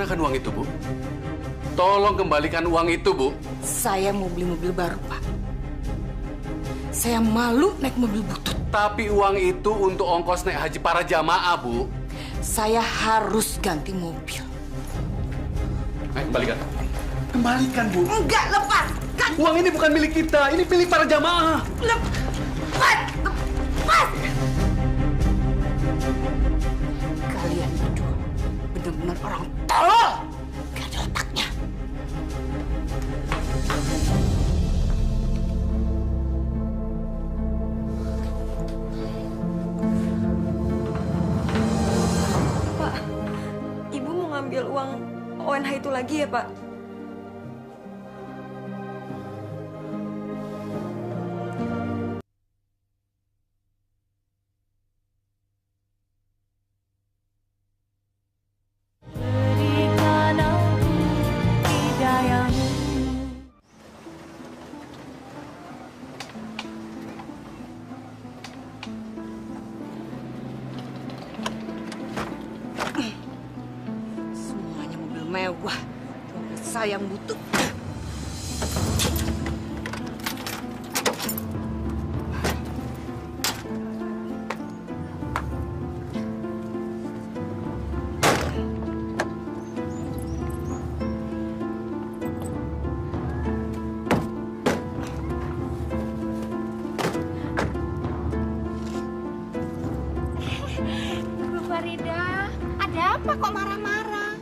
Manakah uang itu, Bu? Tolong kembalikan uang itu, Bu. Saya mau beli mobil baru, Pak. Saya malu naik mobil butut. Tapi uang itu untuk ongkos naik haji para jamaah, Bu. Saya harus ganti mobil. Kembalikan. Kembalikan, Bu. Enggak, lepaskan. Uang ini bukan milik kita, ini milik para jamaah. Lepas! Lepas! Kalian berdua benar-benar orang tolol. Gak ada otaknya. Pak, Ibu mau ngambil uang ONH itu lagi ya, Pak? Semuanya mobil mewah. Cuma saya yang butuh. Bu Farida, ada apa kok marah-marah?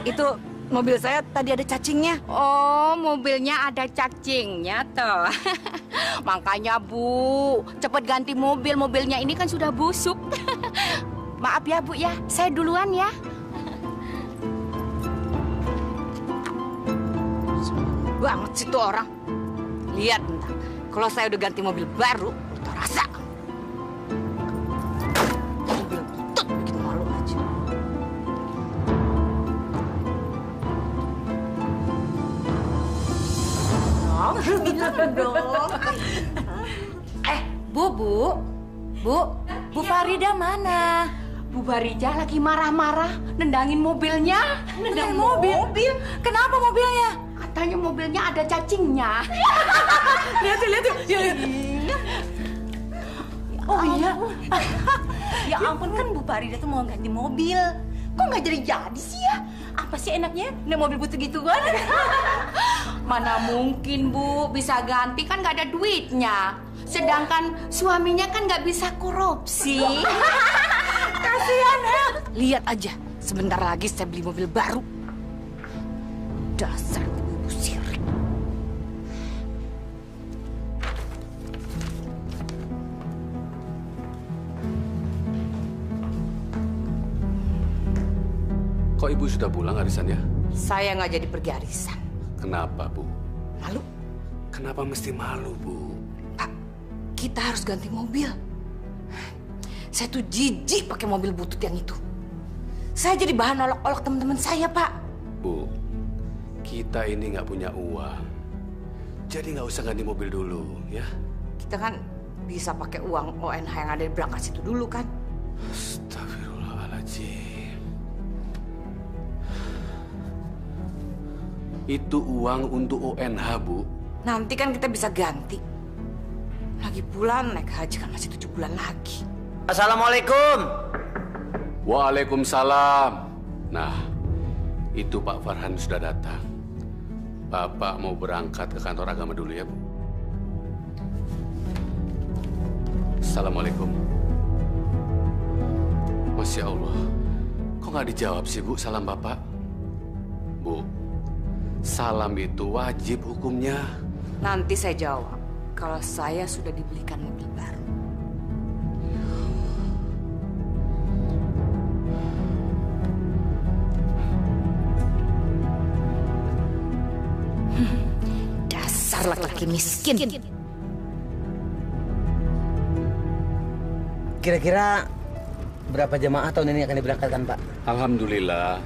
Itu mobil saya tadi ada cacingnya. Oh, mobilnya ada cacingnya toh. Makanya Bu, cepet ganti mobil. Mobilnya ini kan sudah busuk. Maaf ya Bu ya, saya duluan ya. Banget sih tuh orang. Lihat ntar, kalau saya udah ganti mobil baru, udah rasa. Mobil butut bikin malu aja. Bu Farida mana? Bu Farida lagi marah-marah, nendangin mobilnya. Nendangin mobil? Kenapa mobilnya? Katanya mobilnya ada cacingnya. Lihat tuh. Oh iya. Ya ampun, kan Bu Farida tuh mau ganti mobil. Kok nggak jadi sih ya? Apa sih enaknya naik mobil butuh gitu kan? Mana mungkin Bu bisa ganti, kan nggak ada duitnya. Sedangkan suaminya kan nggak bisa korupsi. Kasihan ya. Lihat aja, sebentar lagi saya beli mobil baru. Dasar ibu sirik. Kok Ibu sudah pulang arisannya? Saya nggak jadi pergi arisan. Kenapa, Bu? Lalu, Kenapa mesti malu, Bu? Pak, kita harus ganti mobil. Saya tuh jijik pakai mobil butut yang itu. Saya jadi bahan olok-olok teman-teman saya, Pak. Bu, kita ini nggak punya uang. Jadi nggak usah ganti mobil dulu, ya? Kita kan bisa pakai uang ONH yang ada di berangkas itu dulu kan? Astagfirullahaladzim. Itu uang untuk ONH, Bu. Nanti kan kita bisa ganti. Lagi pula naik haji kan masih 7 bulan lagi. Assalamualaikum. Waalaikumsalam. Nah, itu Pak Farhan sudah datang. Bapak mau berangkat ke kantor agama dulu ya, Bu. Assalamualaikum. Masya Allah. Kok nggak dijawab sih, Bu, salam Bapak? Bu, salam itu wajib hukumnya. Nanti saya jawab kalau saya sudah dibelikan mobil baru. Dasar laki-laki miskin. Kira-kira berapa jemaah tahun ini akan diberangkatkan, Pak? Alhamdulillah,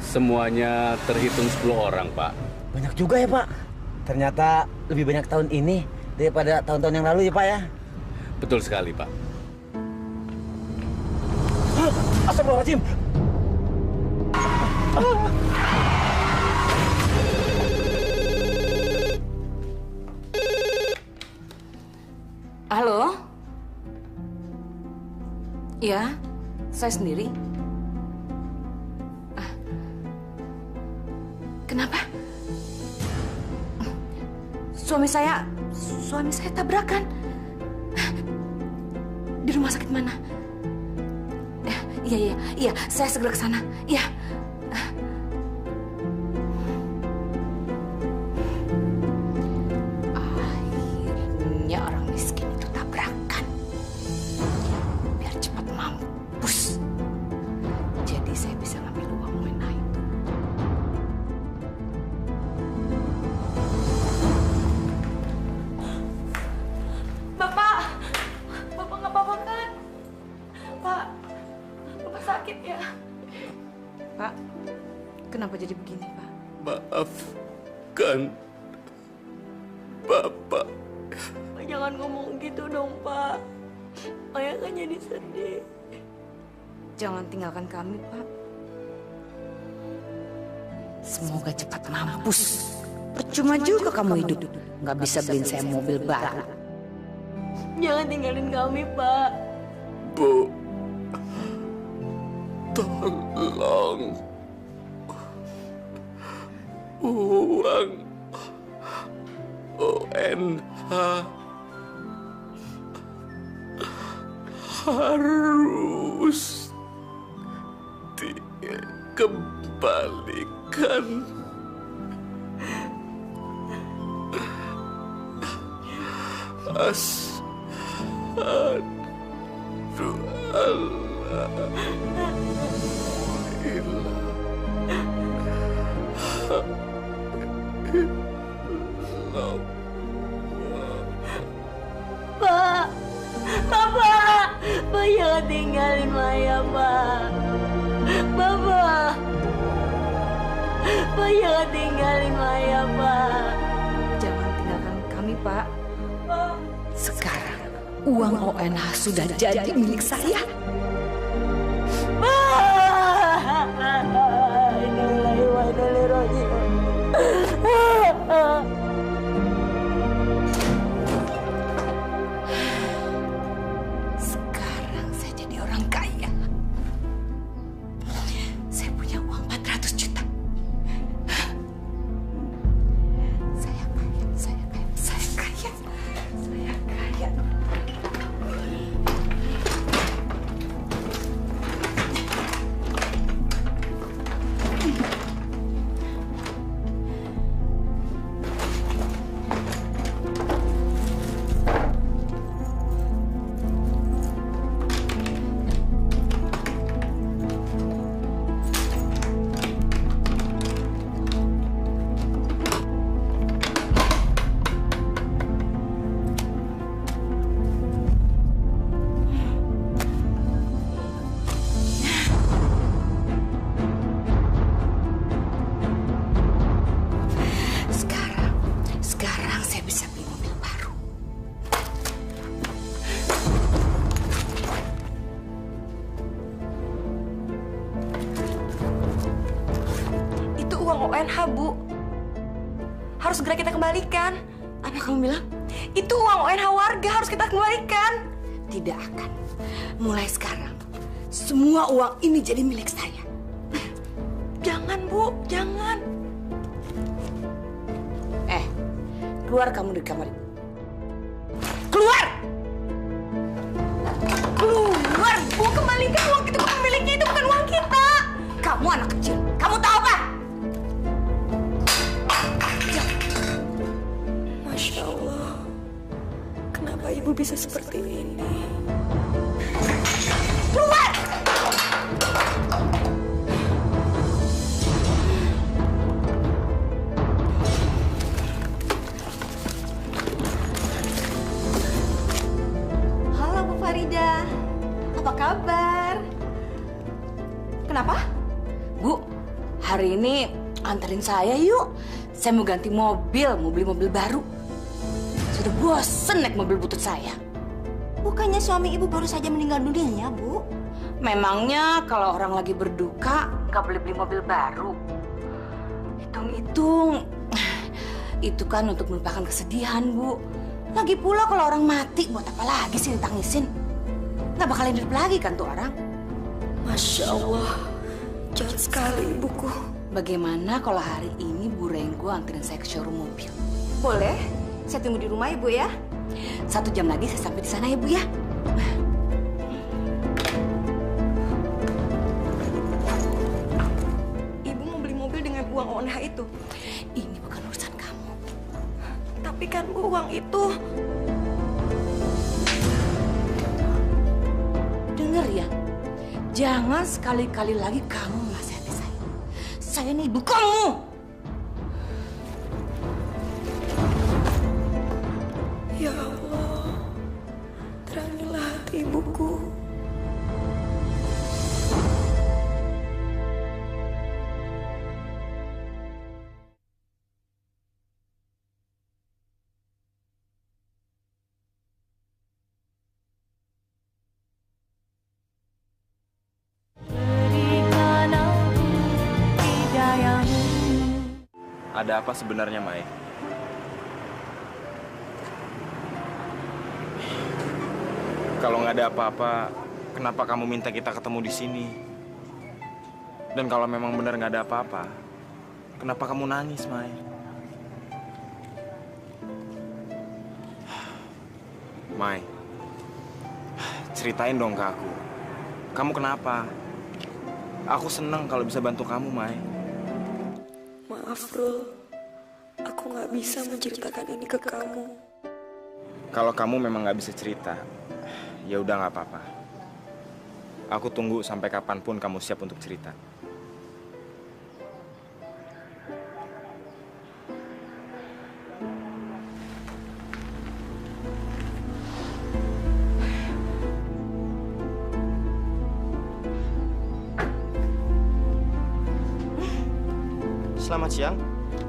semuanya terhitung 10 orang, Pak. Banyak juga ya, Pak. Ternyata lebih banyak tahun ini daripada tahun-tahun yang lalu ya, Pak ya? Betul sekali, Pak. Astagfirullahaladzim. Halo? Ya, saya sendiri. Kenapa? Suami saya tabrakan. Di rumah sakit mana? Iya, saya segera ke sana. Iya. Akhirnya orang miskin itu tabrakan. Biar cepat mampus. Jadi saya bisa ngambil uang Wena itu. Bapak nggak apa-apa kan? Pak, Bapak sakit ya? Pak, kenapa jadi begini, Pak? Maafkan Bapak. Pak, jangan ngomong gitu dong, Pak. Ayah kan jadi sedih. Jangan tinggalkan kami, Pak. Semoga cepat mampus. Percuma juga kamu hidup. Nggak bisa beliin saya mobil baru. Jangan tinggalin kami, Pak. Bu, tolong. Uang ONH harus dikembalikan. Asyhadu alla ilaha illallah. Pak, Bapak jangan tinggalin Maya, Pak. Bapak jangan tinggalin Maya, Pak. Jangan tinggalkan kami, Pak. Sekarang uang ONH sudah jadi milik saya. Sekarang saya jadi orang kaya. Saya punya uang 400 juta. Saya kaya. Sekarang saya bisa beli mobil baru. Itu uang ONH, Bu. Harus segera kita kembalikan. Apa kamu bilang? Itu uang ONH warga, harus kita kembalikan. Tidak akan. Mulai sekarang, semua uang ini jadi milik saya. Jangan, Bu, jangan. Keluar kamu dari kamar itu. Keluar! Keluar! Bu, kembalikan uang itu, bukan miliknya, itu bukan uang kita. Kamu anak kecil. Kamu tahu apa? Masya Allah. Kenapa Ibu bisa seperti ini? Keluar! Halo, Bu Farida. Apa kabar? Kenapa? Bu, hari ini anterin saya yuk. Saya mau ganti mobil, mau beli mobil baru. Sudah bosen naik mobil butut saya. Bukannya suami ibu baru saja meninggal dunia, Bu? Memangnya kalau orang lagi berduka nggak boleh beli mobil baru? Hitung-hitung, itu kan untuk melupakan kesedihan, Bu. Lagi pula kalau orang mati, buat apa lagi sih ditangisin? Nggak bakalan hidup lagi kan tuh orang? Masya Allah, jahat sekali ibuku. Bagaimana kalau hari ini Bu Renggo anterin saya ke showroom mobil? Boleh, saya tunggu di rumah Ibu ya. 1 jam lagi saya sampai di sana ya, Bu ya. Ibu mau beli mobil dengan uang ONH itu. Ini bukan urusan kamu. Tapi kan Bu, uang itu... Dengar ya, jangan sekali-kali lagi kamu menasihati saya. Saya ini ibu kamu. Ya Allah, terangilah hati ibuku. Ada apa sebenarnya, Mai? Kalau nggak ada apa-apa, kenapa kamu minta kita ketemu di sini? Dan kalau memang benar nggak ada apa-apa, kenapa kamu nangis, Mai? Mai, ceritain dong ke aku. Kamu kenapa? Aku seneng kalau bisa bantu kamu, Mai. Maaf, Rul. Aku nggak bisa menceritakan ini ke kamu. Kalau kamu memang nggak bisa cerita, ya udah nggak apa-apa. Aku tunggu sampai kapanpun kamu siap untuk cerita. Selamat siang,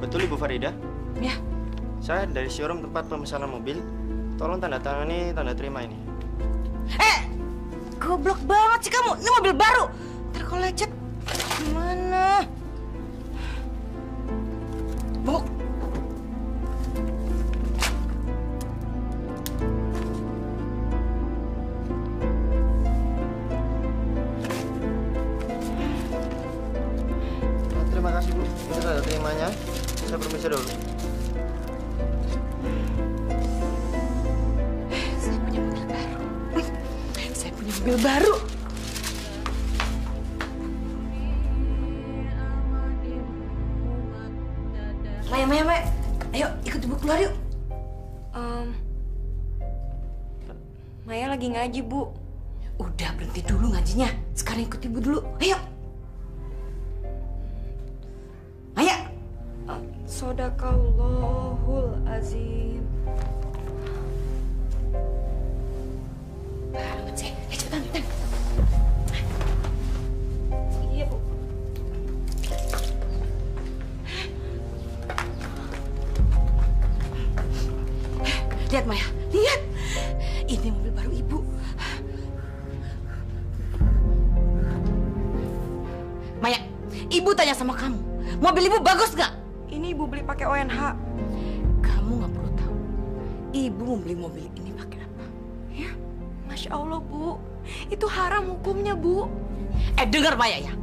betul Ibu Farida? Ya. Saya dari showroom tempat pemesanan mobil. Tolong tanda tangani tanda terima ini. Goblok banget sih kamu. Ini mobil baru. Ntar kalau lecet gimana? Bu. Terima kasih Bu. Ini tanda terimanya. Saya permisi dulu. Saya punya mobil baru. Saya punya mobil baru. Maya. Ayo ikut ibu keluar yuk. Maya lagi ngaji, Bu. Udah berhenti dulu ngajinya. Sekarang ikut ibu dulu. Ayo. Maya. Sodakallahul azim. Banget sih. Cepetan. Iya, Bu. Lihat Maya, lihat. Ini mobil baru ibu. Maya, ibu tanya sama kamu, mobil ibu bagus nggak? Ini Ibu beli pakai ONH. Kamu nggak perlu tahu. Ibu membeli mobil ini pakai apa? Ya, Masya Allah, Bu. Itu haram hukumnya, Bu. Dengar Maya ya.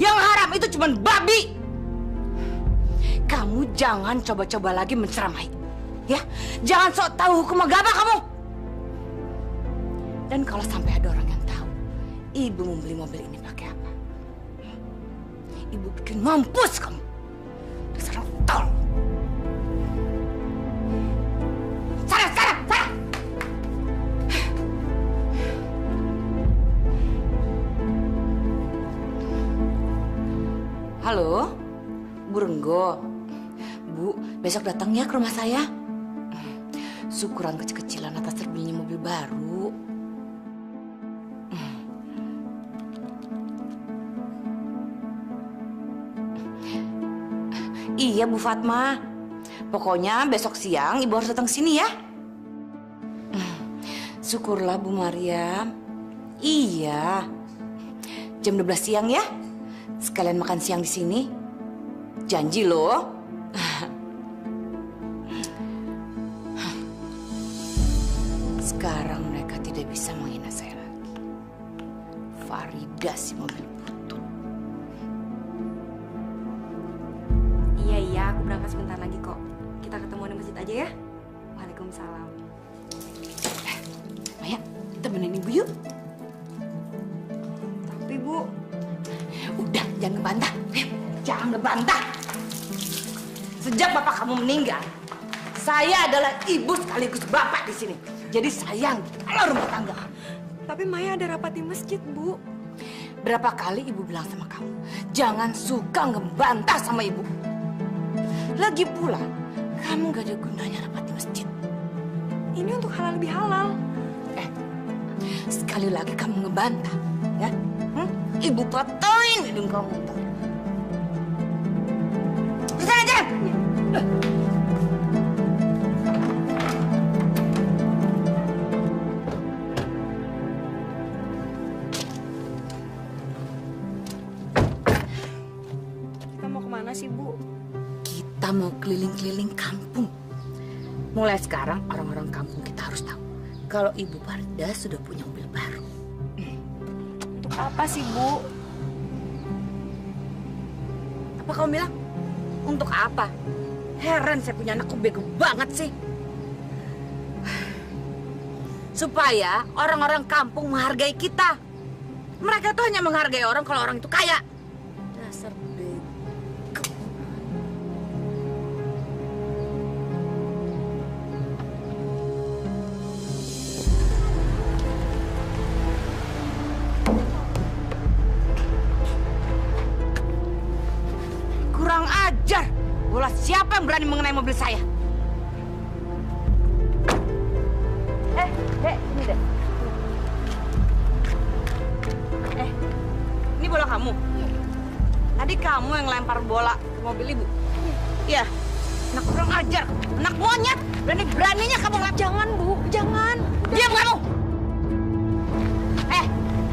Yang haram itu cuma babi. Kamu jangan coba-coba lagi menceramai. Ya, jangan sok tahu hukum agama kamu. Dan kalau sampai ada orang yang tahu, ibu membeli mobil ini pakai apa? Ibu bikin mampus kamu. Dasar orang tol. Sana. Halo, Bu Renggo. Bu, besok datang ya ke rumah saya. Syukuran kecil-kecilan atas terbelinya mobil baru. Iya Bu Fatma. Pokoknya besok siang Ibu harus datang sini ya. Syukurlah Bu Mariam. Iya. Jam 12 siang ya. Sekalian makan siang di sini. Janji loh. Sekarang mereka tidak bisa menghina saya lagi. Farida si mobil butut. Iya, aku berangkat sebentar lagi kok. Kita ketemu di masjid aja ya. Waalaikumsalam. Maya, kita benerin ibu yuk. Tapi Bu, Udah, jangan ngebantah. Jangan ngebantah. Sejak bapak kamu meninggal, saya adalah ibu sekaligus bapak di sini. Jadi sayang kalau rumah tangga. tapi Maya ada rapat di masjid, Bu. Berapa kali ibu bilang sama kamu, jangan suka ngebantah sama ibu. Lagi pula, kamu gak ada gunanya rapat di masjid. Ini untuk halal lebih halal. Sekali lagi kamu ngebantah, ya? Ibu patahin hidung kamu. Bisa aja. Kita mau kemana sih, Bu? Kita mau keliling-keliling kampung. Mulai sekarang orang-orang kampung kita harus tahu kalau Ibu Farida sudah punya mobil baru. Untuk apa sih, Bu? Apa kamu bilang? Untuk apa? Heran saya punya anakku bego banget sih. Supaya orang-orang kampung menghargai kita. Mereka tuh hanya menghargai orang kalau orang itu kaya. Dasar bego. Kurang ajar. Bola siapa yang berani mengenai mobil saya? Dek, ini deh. Ini bola kamu. Tadi kamu yang lempar bola ke mobil ibu. Iya. Anak kurang ajar, anak monyet. Berani-beraninya kamu ngelap. Jangan, Bu. Jangan. Diam kamu.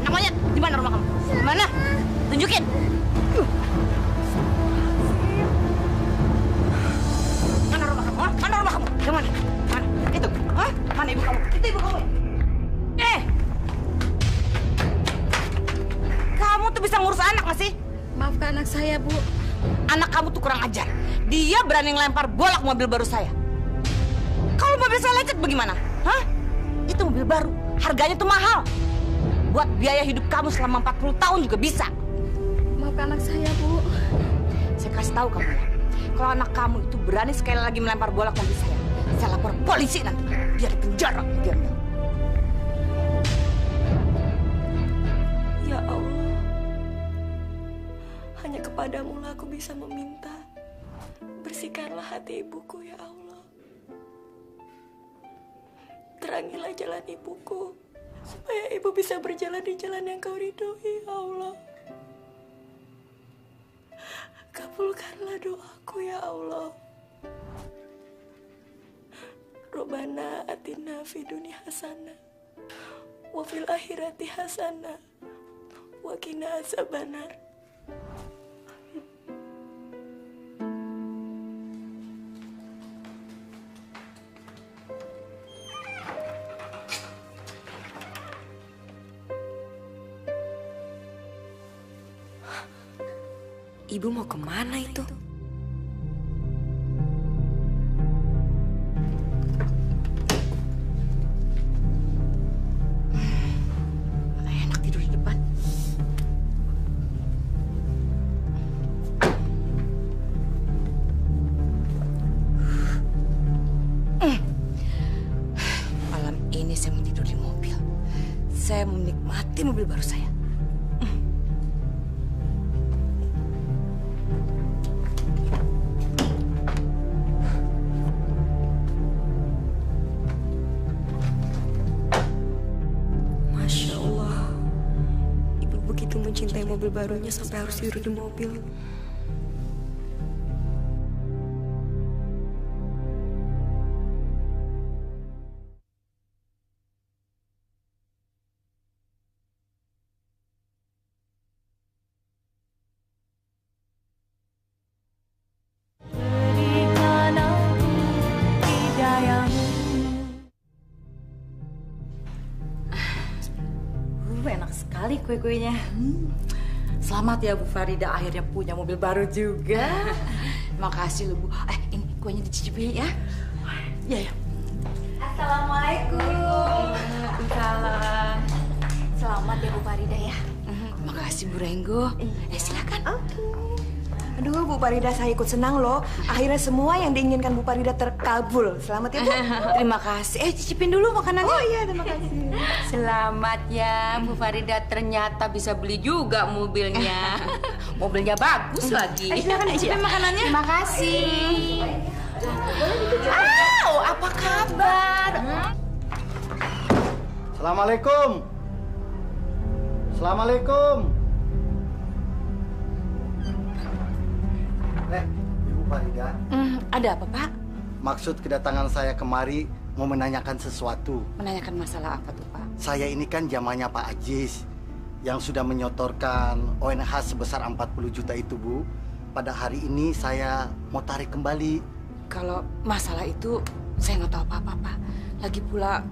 Anak monyet, di mana rumah kamu? Di mana? Tunjukin. Mana rumah kamu? Hah? Mana rumah kamu? Di mana? Mana? Itu. Hah? Mana ibu kamu? Itu ibu kamu. Kamu tuh bisa ngurus anak nggak sih? Maafkan anak saya, Bu. Anak kamu tuh kurang ajar. Dia berani ngelempar bola ke mobil baru saya. Kalau mobil saya lecet bagaimana? Hah? Itu mobil baru. Harganya tuh mahal. Buat biaya hidup kamu selama 40 tahun juga bisa. Maafkan anak saya, Bu. Saya kasih tahu kamu ya. Kalau anak kamu itu berani sekali lagi melempar bola ke mobil saya lapor polisi nanti. Biar di penjara. Biar. Ya Allah. Hanya kepadamu lah aku bisa meminta. Bersihkanlah hati ibuku, ya Allah. Terangilah jalan ibuku. Supaya ibu bisa berjalan di jalan yang kau ridhoi, ya Allah. Kabulkanlah doaku, ya Allah. Robbana atina fid dunya hasanah wa fil akhirati hasanah wa qina azabannar. Ibu mau kemana itu? Mana enak tidur di depan. Malam ini saya mau tidur di mobil. Saya mau menikmati mobil baru saya. Masya Allah. Ibu begitu mencintai mobil barunya sampai harus tidur di mobil. enak sekali kue-kuenya. Selamat ya Bu Farida, akhirnya punya mobil baru juga. Makasih loh Bu. Ini kuenya dicicipin ya. Ya. Assalamualaikum. Waalaikumsalam. Selamat ya Bu Farida ya. Makasih Bu Renggo. Silakan. Aduh Bu Farida, saya ikut senang loh. Akhirnya semua yang diinginkan Bu Farida terkabul. Selamat ya Bu. Terima kasih. Cicipin dulu makanannya. Oh iya, terima kasih. Selamat ya, Bu Farida ternyata bisa beli juga mobilnya. Mobilnya bagus lagi. Silakan dicicipin makanannya. Terima kasih. Apa kabar? Assalamualaikum. Assalamualaikum. Ibu Farida. Ada apa Pak? Maksud kedatangan saya kemari mau menanyakan sesuatu. Menanyakan masalah apa tuh Pak? Saya ini kan jamannya Pak Ajis yang sudah menyotorkan ONH sebesar 40 juta itu, Bu. Pada hari ini saya mau tarik kembali. Kalau masalah itu saya nggak tahu apa-apa Pak. Lagi pula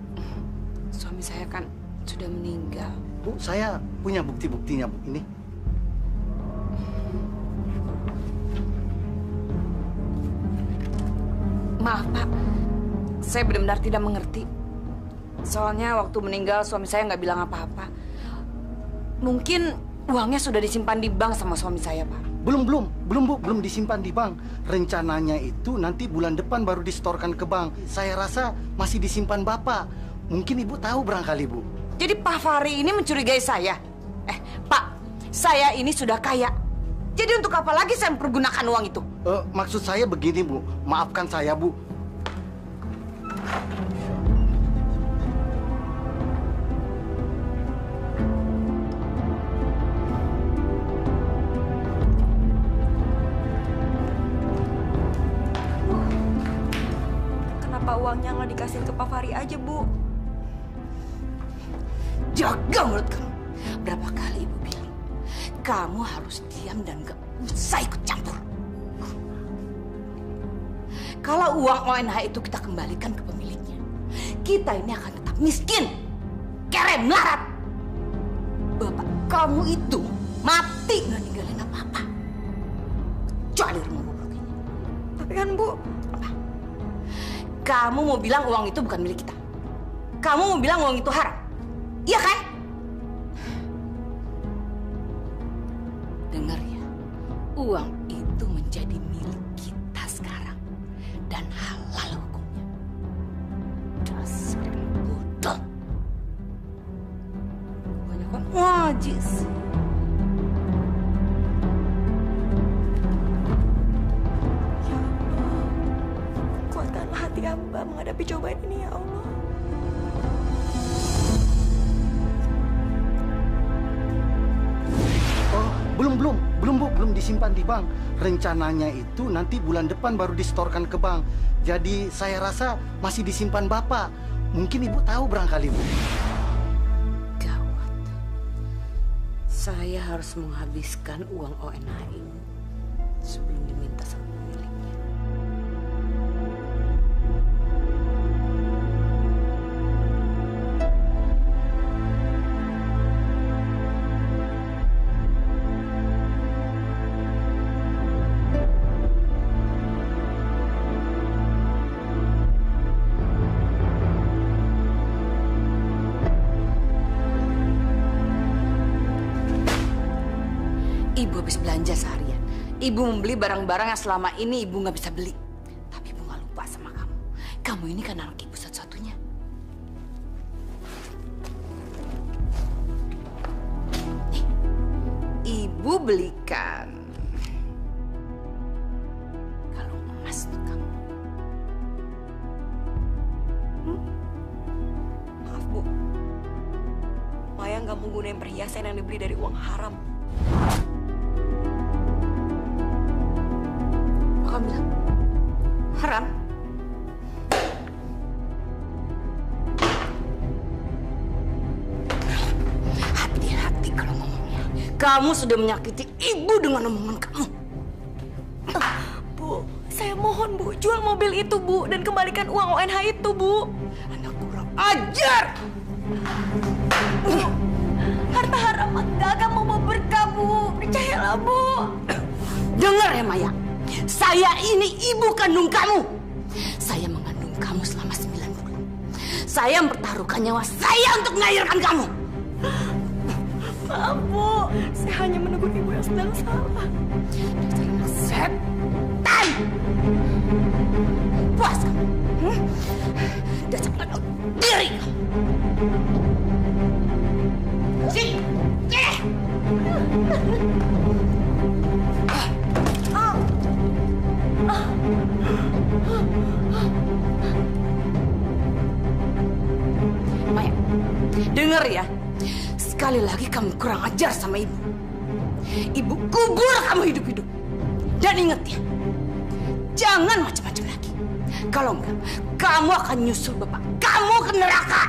suami saya kan sudah meninggal. Bu, saya punya bukti-buktinya, Bu. Ini. Maaf Pak, saya benar-benar tidak mengerti. Soalnya waktu meninggal suami saya nggak bilang apa-apa. Mungkin uangnya sudah disimpan di bank sama suami saya Pak. Belum Bu, belum disimpan di bank. Rencananya itu nanti bulan depan baru disetorkan ke bank. Saya rasa masih disimpan Bapak. Mungkin Ibu tahu barangkali, Bu. Jadi Pak Fahri ini mencurigai saya? Pak, saya ini sudah kaya. Jadi untuk apa lagi saya mempergunakan uang itu? Maksud saya begini, Bu. Maafkan saya, Bu. Kenapa uangnya nggak dikasih ke Pak Fahri aja, Bu? Jaga mulut kamu. Berapa kali Ibu bilang, kamu harus diam dan gak usah ikut campur. Kalau uang ONH itu kita kembalikan ke pemiliknya, kita ini akan tetap miskin, kere melarat. Bapak kamu itu mati nggak ninggalin apa-apa, kecuali rumah bobrok ini. Tapi kan Bu, Apa? Kamu mau bilang uang itu bukan milik kita? Kamu mau bilang uang itu haram? Iya kan? Dengar ya, uang itu menjadi milik kita sekarang dan halal hukumnya. Dasar bodoh. Banyak kan ngaji sih. kuatkanlah hati hamba menghadapi cobaan ini ya Allah. Belum disimpan di bank. Rencananya itu nanti bulan depan baru disetorkan ke bank. Jadi saya rasa masih disimpan Bapak. Mungkin Ibu tahu barangkali, Bu. Gawat. Saya harus menghabiskan uang ONH ini sebelum diminta sama pemiliknya. Ibu habis belanja seharian. Ibu membeli barang-barang yang selama ini ibu nggak bisa beli. Tapi ibu nggak lupa sama kamu. Kamu ini kan anak ibu satu-satunya. Nih, ibu belikan kalung emas untuk kamu. Maaf Bu, Maya nggak mau gunain perhiasan yang dibeli dari uang haram. Kamu bilang haram? Hati-hati kalau ngomongnya. Kamu sudah menyakiti ibu dengan omongan kamu. Bu, saya mohon Bu, jual mobil itu Bu dan kembalikan uang ONH itu Bu. Anak kurang ajar. Saya ini ibu kandung kamu. Saya mengandung kamu selama 9 bulan. Saya mempertaruhkan nyawa saya untuk melahirkan kamu. Maaf, Bu. Saya hanya menegur ibu yang sedang salah. Dasar anak setan. Puas kamu? Dasar nggak tahu diri kamu. Sini. Maya, dengar ya. Sekali lagi kamu kurang ajar sama ibu. Ibu kubur kamu hidup-hidup. Dan ingat ya, jangan macam-macam lagi. Kalau enggak, kamu akan nyusul bapak kamu ke neraka.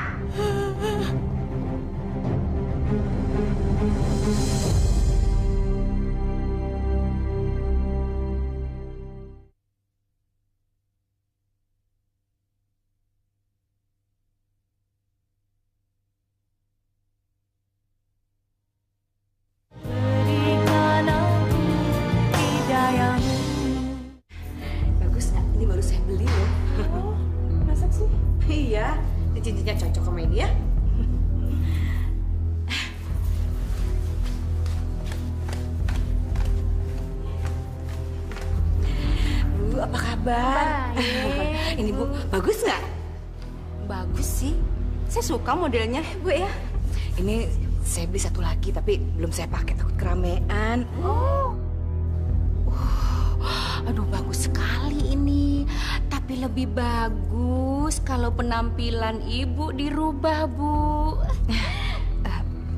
Bagus nggak? Ini baru saya beli loh. Oh, masa sih? Iya, ini cincinnya cocok sama ini ya. Bu, apa kabar? Baik. Ini Bu, bagus nggak? Bagus sih. Saya suka modelnya, Bu ya. Ini saya beli satu lagi, tapi belum saya pakai, takut keramaian. Aduh, bagus sekali ini. Tapi lebih bagus kalau penampilan ibu dirubah, Bu.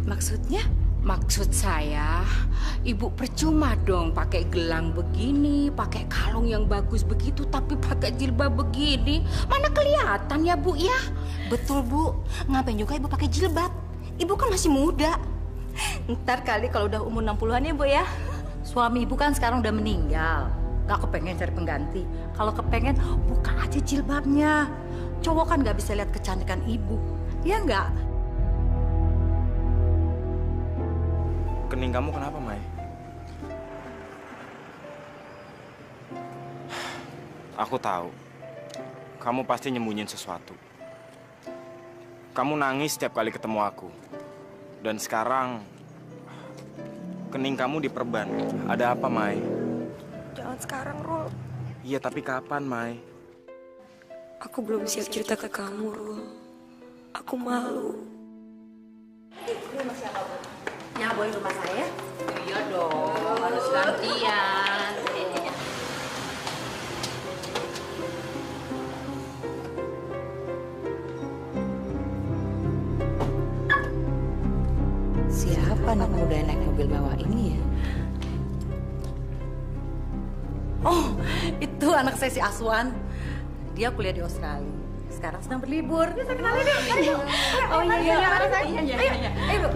Maksudnya? Maksud saya, ibu percuma dong pakai gelang begini, pakai kalung yang bagus begitu, tapi pakai jilbab begini. Mana kelihatan ya, Bu ya? Betul, Bu. Ngapain juga ibu pakai jilbab? Ibu kan masih muda. Ntar kali kalau udah umur 60-an ya, Bu ya. Suami ibu kan sekarang udah meninggal. Gak kepengen cari pengganti. Kalau kepengen, buka aja jilbabnya. Cowok kan gak bisa lihat kecantikan ibu. Iya nggak? Kening kamu kenapa, Mai? Aku tahu. Kamu pasti nyembunyiin sesuatu. Kamu nangis setiap kali ketemu aku. Dan sekarang kening kamu diperban. Ada apa, Mai? Jangan sekarang, Rul. Iya, tapi kapan, Mai? Aku belum siap cerita ke kamu, Rul. Aku malu. Ya, boleh rumah saya? Iya dong, harus gantian. Siapa anak muda yang naik mobil mewah ini ya? Oh, itu anak saya si Aswan. Dia kuliah di Australia. Sekarang sedang berlibur. Bisa kenalin deh. Ayo. Oh iya, ayo. Ayo.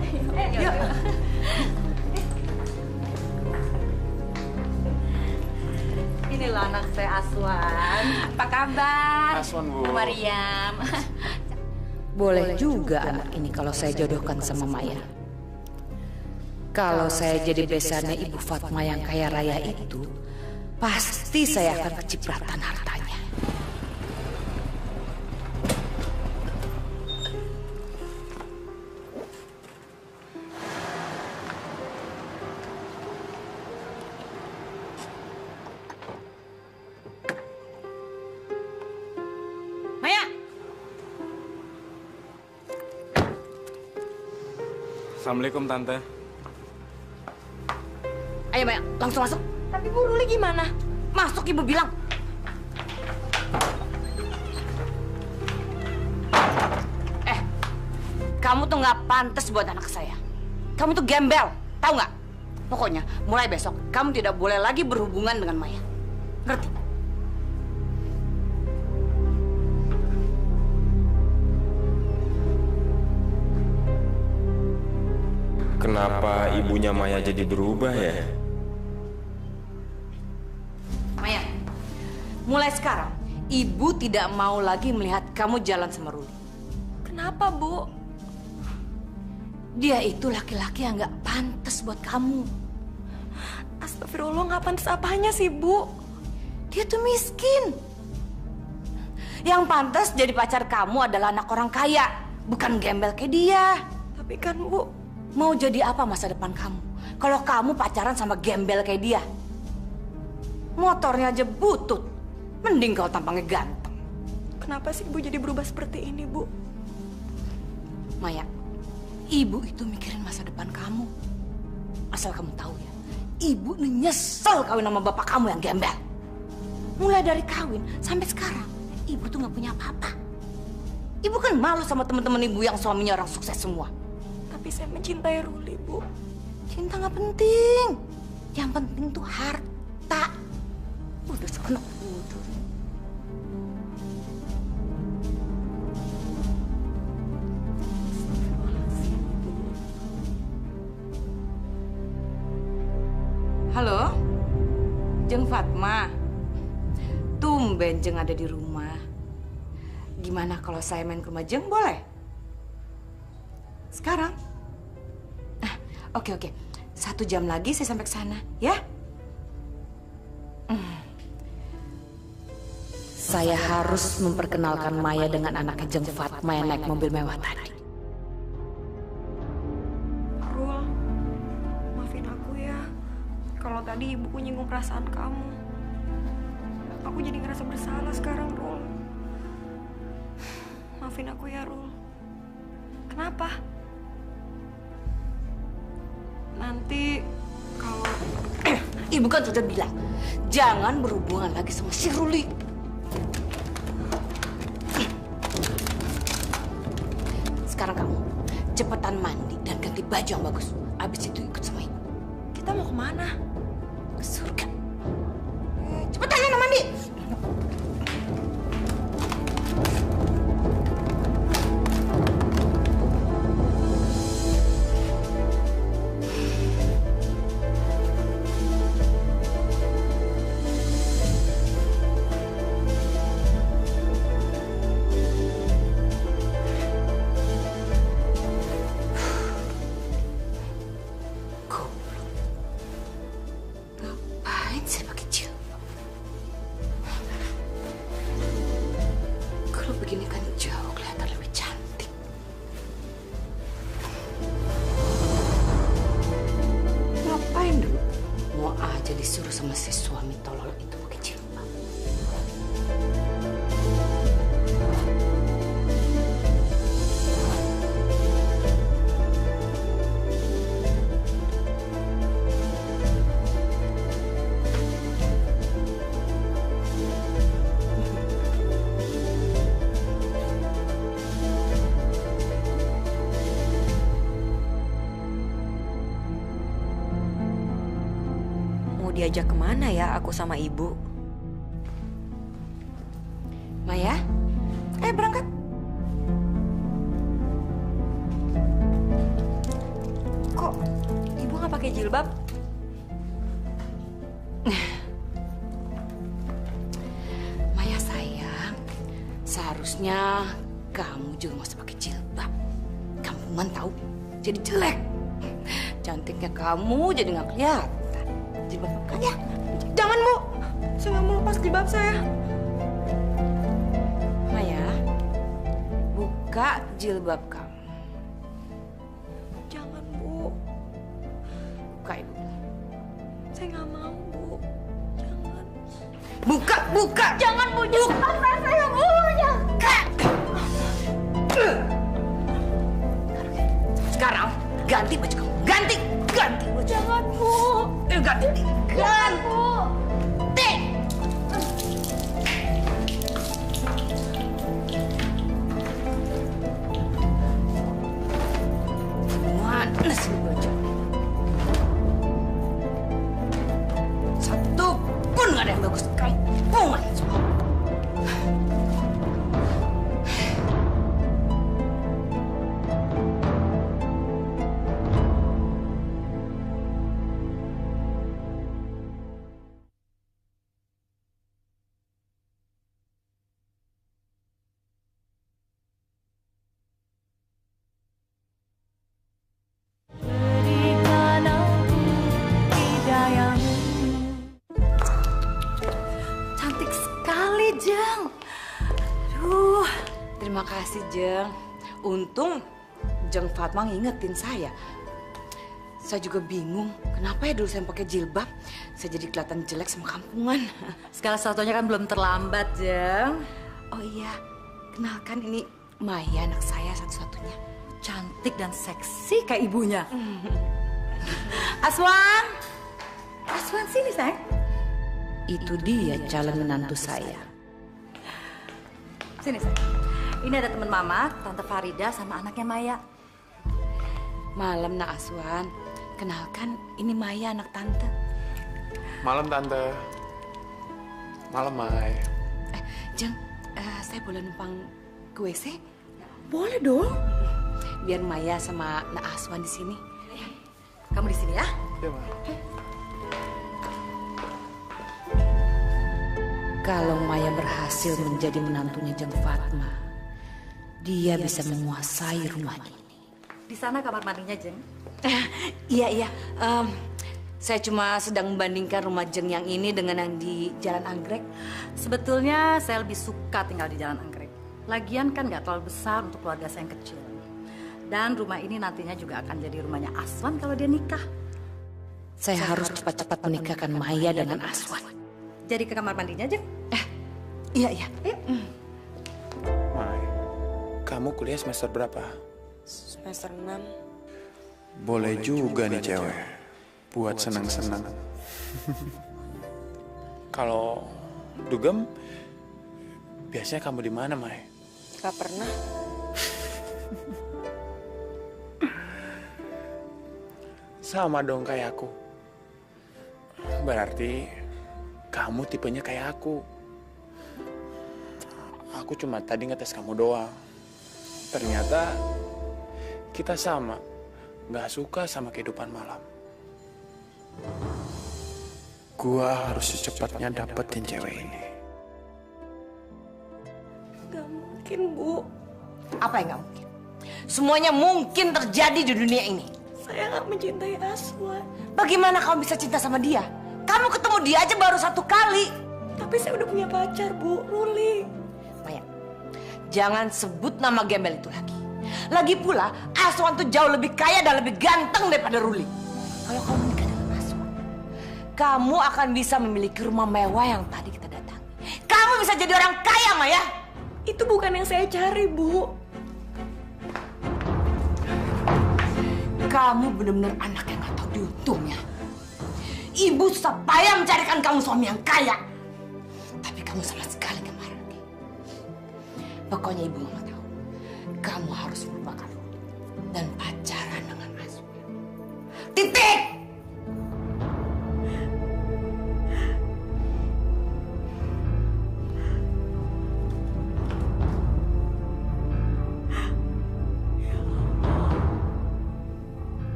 Inilah anak saya Aswan. Apa kabar? Aswan, Bu. Mariam. Boleh juga anak ini kalau saya jodohkan sama Maya. Kalau saya jadi besannya Ibu Fatma yang kaya raya itu, pasti saya akan kecipratan hartanya. Maya! Assalamualaikum, Tante. Ayo Maya, langsung masuk. Tapi Bu Ruli gimana? Masuk Ibu bilang. Kamu tuh nggak pantas buat anak saya. Kamu tuh gembel, tahu nggak? Pokoknya mulai besok kamu tidak boleh lagi berhubungan dengan Maya. Ngerti? Kenapa ibunya Maya jadi berubah ya? Maya, mulai sekarang Ibu tidak mau lagi melihat kamu jalan sama Ruli. Kenapa, Bu? Dia itu laki-laki yang nggak pantas buat kamu. Astagfirullah, nggak pantas apanya sih, Bu? Dia tuh miskin. Yang pantas jadi pacar kamu adalah anak orang kaya, bukan gembel kayak dia. Tapi kan Bu, mau jadi apa masa depan kamu kalau kamu pacaran sama gembel kayak dia? Motornya aja butut, mending kau tampangnya ganteng. Kenapa sih Ibu jadi berubah seperti ini, Bu? Maya, ibu itu mikirin masa depan kamu. Asal kamu tahu ya, ibu nyesel kawin sama bapak kamu yang gembel. Mulai dari kawin sampai sekarang, ibu tuh nggak punya apa-apa. Ibu kan malu sama teman-teman ibu yang suaminya orang sukses semua. Tapi saya mencintai Ruli, Bu. Cinta nggak penting. Yang penting tuh harta. Udah sono udah. Halo, Jeng Fatma. Tumben Jeng ada di rumah. Gimana kalau saya main ke rumah Jeng, boleh? Sekarang? Oke. 1 jam lagi saya sampai ke sana, ya? Saya harus memperkenalkan Maya dengan anaknya Jeng Fatma yang naik mobil mewah tadi. Rul, maafin aku ya. Kalau tadi ibuku nyinggung perasaan kamu. Aku jadi ngerasa bersalah sekarang, Rul. Maafin aku ya, Rul. Kenapa? Nanti kalau... Ibu kan sudah bilang, jangan berhubungan lagi sama si Ruli. Sekarang kamu cepetan mandi dan ganti baju yang bagus. Abis itu ikut sama ibu. kita mau kemana? Ke surga. Cepetan ya mandi. Ngapain saya pakai jilbab? Kalau begini kan jauh kelihatan lebih cantik. Ngapain dulu? Mau aja disuruh sama si suami tolol itu pakai jilbab. Mau diajak kemana ya aku sama ibu? Maya, berangkat. Kok ibu nggak pakai jilbab? Maya sayang, seharusnya kamu juga mesti pakai jilbab. Kampungan tahu, jadi jelek. Cantiknya kamu jadi nggak kelihatan. Jilbab bukan ya? Jangan, Bu. Saya nggak mau lepas jilbab saya. Maya, buka jilbab kamu. Jangan, Bu. Buka ibu. Saya nggak mau, Bu. Jangan. Buka. Jangan, Bu. Buka saya, Bu. Buka. Sekarang ganti baju kamu. Ganti baju. Jangan, Bu. Ganti. Jangan, Bu. Mana sih baju? Satu pun nggak ada yang bagus. Kampungan semua. Jeng. Untung Jeng Fatma ngingetin saya. Saya juga bingung, kenapa ya dulu saya pakai jilbab, saya jadi kelihatan jelek sama kampungan. Segala sesuatunya kan belum terlambat, Jeng. Oh iya, kenalkan ini Maya, anak saya satu-satunya. Cantik dan seksi kayak ibunya. Aswan! Aswan, sini, sayang. Itu dia calon menantu saya. Sini, sayang. Ini ada teman Mama, Tante Farida sama anaknya Maya. Malam, Nak Aswan. Kenalkan, ini Maya, anak Tante. Malam, Tante. Malam, Mai. Jeng, saya boleh numpang ke WC? Boleh dong. Biar Maya sama Nak Aswan di sini. Kamu di sini ya? Iya, Ma. Kalau Maya berhasil menjadi menantunya Jeng Fatma, dia bisa menguasai rumah ini. Di sana kamar mandinya, Jeng. Iya. Saya cuma sedang membandingkan rumah Jeng yang ini dengan yang di Jalan Anggrek. Sebetulnya saya lebih suka tinggal di Jalan Anggrek. Lagian kan nggak terlalu besar untuk keluarga saya yang kecil. Dan rumah ini nantinya juga akan jadi rumahnya Aswan kalau dia nikah. Saya harus cepat-cepat menikahkan Maya dengan Aswan. Jadi ke kamar mandinya, Jeng. Iya. Mai, kamu kuliah semester berapa? Semester 6. Boleh juga nih cewek, buat senang-senang. Kalau dugem, biasanya kamu di mana, Mai? Gak pernah. Sama dong kayak aku. Berarti kamu tipenya kayak aku. Aku cuma tadi ngetes kamu doang. Ternyata kita sama. Gak suka sama kehidupan malam. Gua harus secepatnya dapetin cewek ini. Gak mungkin, Bu. Apa yang gak mungkin? Semuanya mungkin terjadi di dunia ini. Saya gak mencintai Aswan. Bagaimana kamu bisa cinta sama dia? Kamu ketemu dia aja baru 1 kali. Tapi saya udah punya pacar, Bu. Ruli. Maya, jangan sebut nama gembel itu lagi. Lagi pula, Aswan tuh jauh lebih kaya dan lebih ganteng daripada Ruli. Kalau kamu menikah dengan Aswan, kamu akan bisa memiliki rumah mewah yang tadi kita datangi. Kamu bisa jadi orang kaya, Maya. Itu bukan yang saya cari, Bu. Kamu benar-benar anak yang gak tahu diuntungnya. Ibu susah payah mencarikan kamu suami yang kaya. Tapi kamu sama sekali gak marah. Pokoknya ibu mau tahu. Kamu harus melupakan Ruli dan pacaran dengan Aswan. Titik!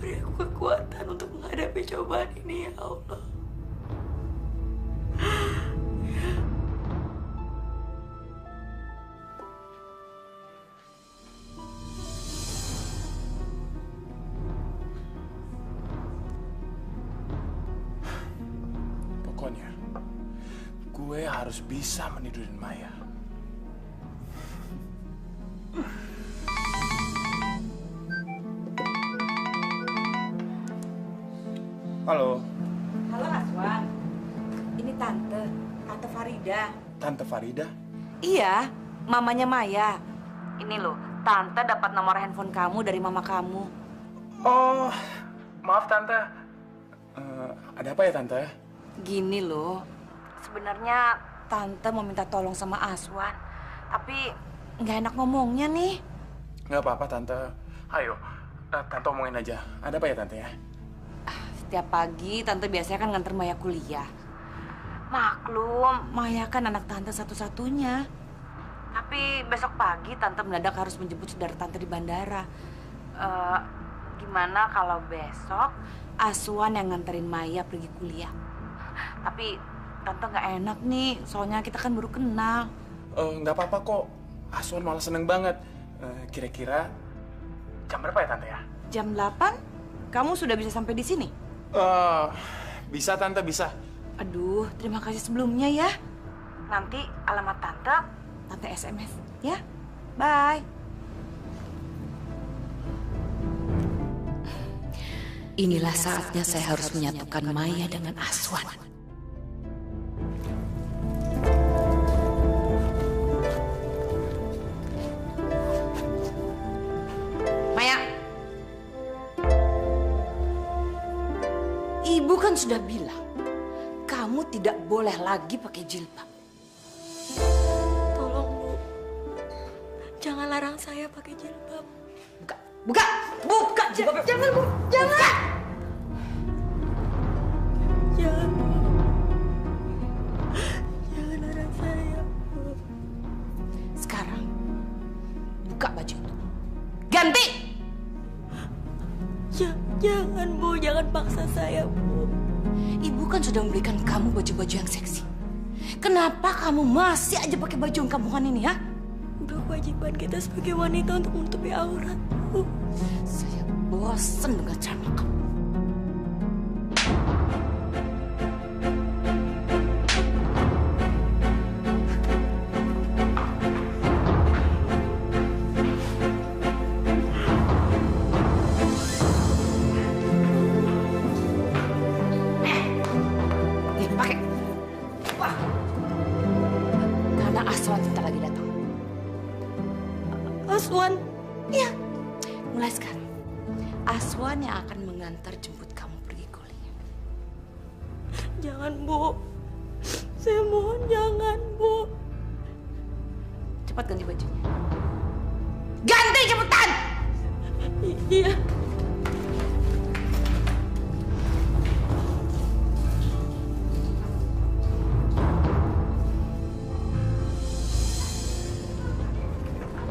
Beri aku kekuatan untuk menghadapi cobaan ini, ya Allah. Pokoknya, gue harus bisa menidurin Maya. Halo, Halo Aswan. Ini Tante Farida. Tante Farida. Iya, mamanya Maya. Ini loh, Tante dapat nomor handphone kamu dari mama kamu. Oh, maaf Tante. Ada apa ya Tante? Gini loh, sebenarnya Tante mau minta tolong sama Aswan. Tapi nggak enak ngomongnya nih. Nggak apa-apa Tante. Ayo, Tante omongin aja. Ada apa ya Tante ya? Setiap pagi Tante biasanya kan nganter Maya kuliah. Maklum, Maya kan anak Tante satu-satunya. Tapi besok pagi Tante mendadak harus menjemput saudara Tante di bandara. Gimana kalau besok Aswan yang nganterin Maya pergi kuliah? Tapi Tante nggak enak nih, soalnya kita kan baru kenal. Nggak apa-apa kok. Aswan malah seneng banget. Kira-kira jam berapa ya Tante ya? Jam 8? Kamu sudah bisa sampai di sini? Bisa Tante, bisa. Aduh, terima kasih sebelumnya ya. Nanti alamat Tante SMS. Ya, bye. Inilah saatnya saya harus menyatukan Maya dengan Aswan. Maya. Ibu kan sudah bilang, kamu tidak boleh lagi pakai jilbab. Tolong, Bu. Jangan larang saya pakai jilbab. Buka jilbabnya. Jangan, Bu. Jangan. Jangan, Bu. Jangan larang saya, Bu. Sekarang, buka baju itu. Ganti! Jangan, Bu. Jangan paksa saya, Bu. Ibu kan sudah memberikan kamu baju-baju yang seksi. Kenapa kamu masih aja pakai baju yang kampungan ini, ha? Udah kewajiban kita sebagai wanita untuk menutupi aurat, Bu. Saya bosan dengan cara kamu. Pakai. Wah. Karena Aswan sebentar lagi datang. Aswan? Iya. Mulai sekarang, Aswan yang akan mengantar jemput kamu pergi kuliah. Jangan, Bu. Saya mohon jangan, Bu. Cepat ganti bajunya. Ganti cepetan! Iya.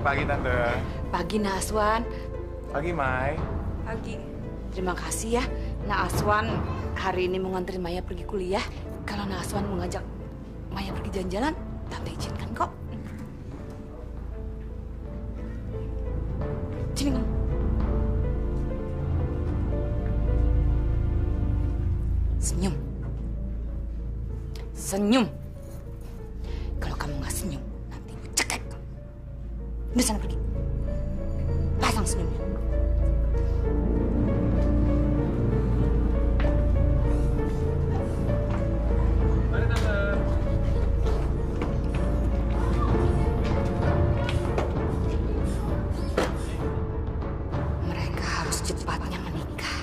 Pagi, Tante. Pagi, Nak Aswan. Pagi, Mai. Pagi. Terima kasih ya, Nak Aswan hari ini mau nganterin Maya pergi kuliah. Kalau Nak Aswan mau ngajak Maya pergi jalan-jalan, Tante izinkan kok. Sini kamu. Senyum. Senyum. Kalau kamu nggak senyum, nanti ibu cekek. Udah sana pergi. Pasang senyumnya. Mereka harus cepatnya menikah.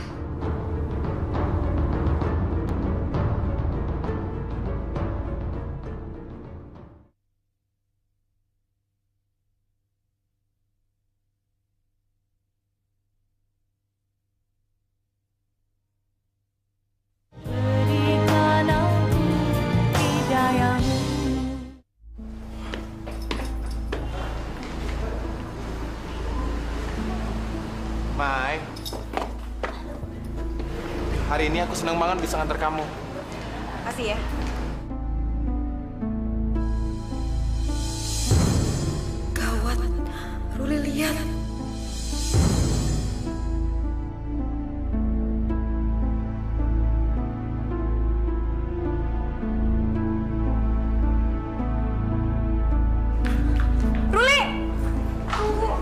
Mai, hari ini aku senang banget bisa nganter kamu. Makasih ya. Gawat. Ruli lihat. Ruli! Tunggu.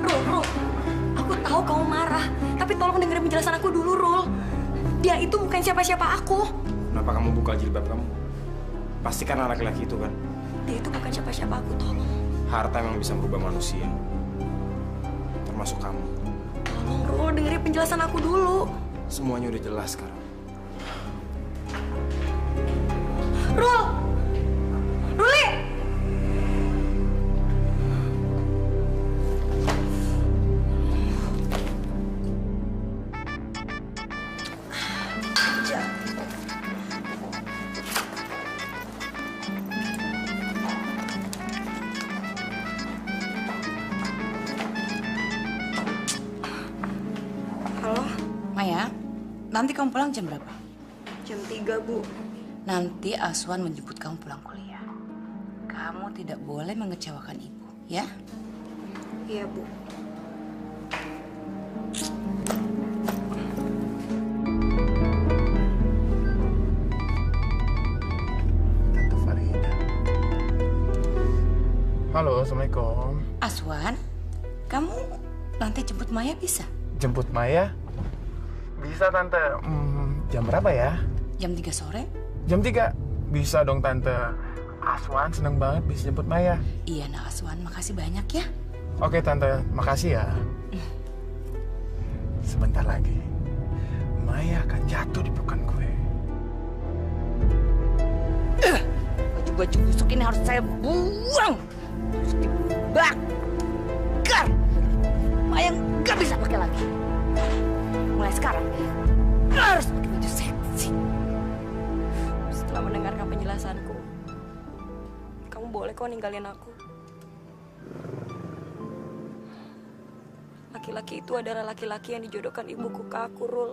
Rul, aku tahu kamu marah, tapi tolong dengerin penjelasan aku dulu, Rul. Dia itu bukan siapa-siapa aku. Kenapa kamu buka jilbab kamu? Pasti karena laki-laki itu kan? Dia itu bukan siapa-siapa aku, tolong. Harta memang bisa merubah manusia. Termasuk kamu. Tolong, Rul, dengerin penjelasan aku dulu. Semuanya udah jelas sekarang. Rul! Ruli! Halo, Maya, nanti kamu pulang jam berapa? jam 3, Bu. Nanti Aswan menjemput kamu pulang kuliah. Kamu tidak boleh mengecewakan ibu, ya? Iya, Bu. Tante Farida. Halo, Assalamualaikum. Aswan, kamu nanti jemput Maya bisa? Jemput Maya? Bisa, Tante. Jam berapa ya? Jam 3 sore? Jam 3? Bisa dong, Tante. Aswan seneng banget bisa jemput Maya. Iya, nah Aswan, makasih banyak ya. Oke, Tante. Makasih ya. Sebentar lagi, Maya akan jatuh di pelukan gue. Baju-baju busuk ini harus saya buang. Harus dibakar. Maya nggak bisa pakai lagi. Mulai sekarang harus pakai baju seksi. Setelah mendengarkan penjelasanku, kamu boleh kok ninggalin aku. Laki-laki itu adalah laki-laki yang dijodohkan ibuku ke aku, Rul.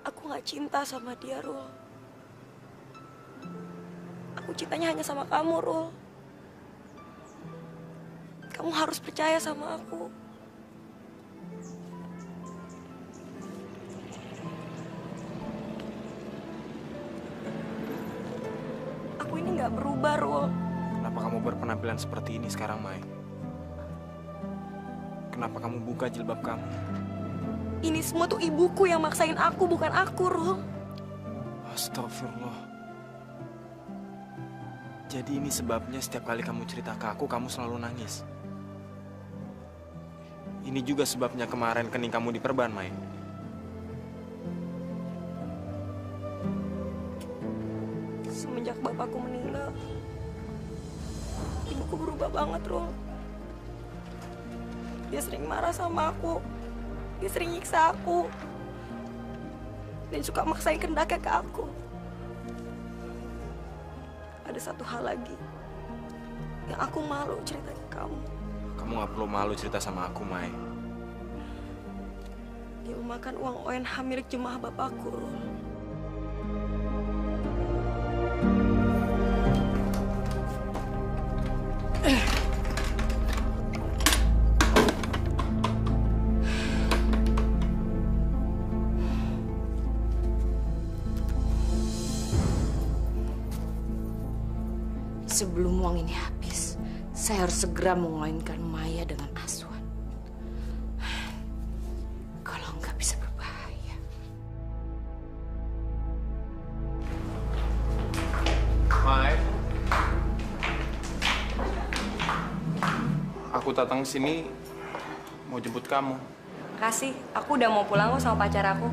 Aku gak cinta sama dia, Rul. Aku cintanya hanya sama kamu, Rul. Kamu harus percaya sama aku. Aku ini gak berubah, Rul. Kenapa kamu berpenampilan seperti ini sekarang, Mai? Kenapa kamu buka jilbab kamu? Ini semua tuh ibuku yang maksain aku, bukan aku, Rul. Astagfirullah. Jadi ini sebabnya setiap kali kamu cerita ke aku, kamu selalu nangis. Ini juga sebabnya kemarin kening kamu diperban, Mai. Semenjak bapakku meninggal, ibuku berubah banget, Rul. Dia sering marah sama aku. Dia sering nyiksa aku. Dan suka maksain kehendaknya ke aku. Ada satu hal lagi yang aku malu cerita ke kamu. Kamu gak perlu malu cerita sama aku, Mai. Dia memakan uang ONH milik jemaah bapakku, Rul. Sebelum uang ini habis, saya harus segera mengawinkan Maya dengan Aswan. Kalau nggak bisa berbahaya. Mai, aku datang sini mau jemput kamu. Kasih, aku udah mau pulang kok sama pacar aku.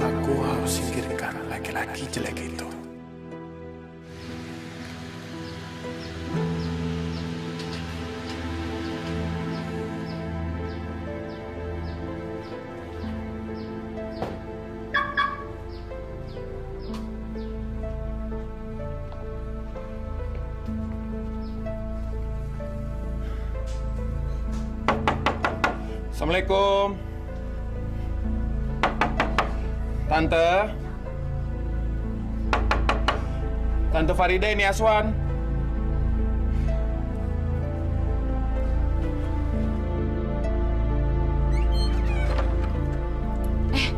Aku harus singkirkan laki-laki jelek itu. Assalamualaikum. Tante. Tante Farida, ini Aswan.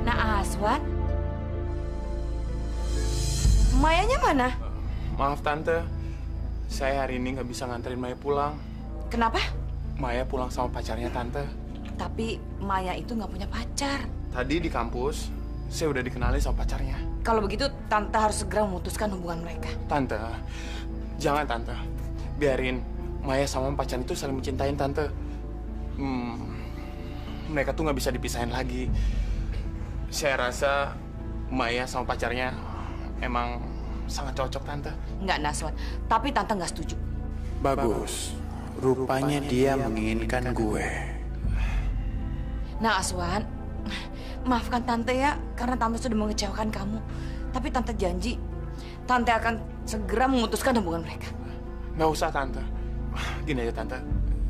Nah Aswan, Mayanya mana? Maaf Tante, saya hari ini nggak bisa nganterin Maya pulang. Kenapa? Maya pulang sama pacarnya Tante. Tapi Maya itu nggak punya pacar. Tadi di kampus, saya udah dikenali sama pacarnya. Kalau begitu, Tante harus segera memutuskan hubungan mereka. Tante, jangan Tante. Biarin Maya sama pacar itu saling mencintain Tante. Mereka tuh nggak bisa dipisahin lagi. Saya rasa Maya sama pacarnya emang sangat cocok Tante. Nggak, Naswan. Tapi Tante nggak setuju. Bagus. Rupanya dia menginginkan gue. Nah, Aswan, maafkan Tante ya, karena Tante sudah mengecewakan kamu. Tapi Tante janji, Tante akan segera memutuskan hubungan mereka. Nggak usah, Tante. Gini aja, Tante.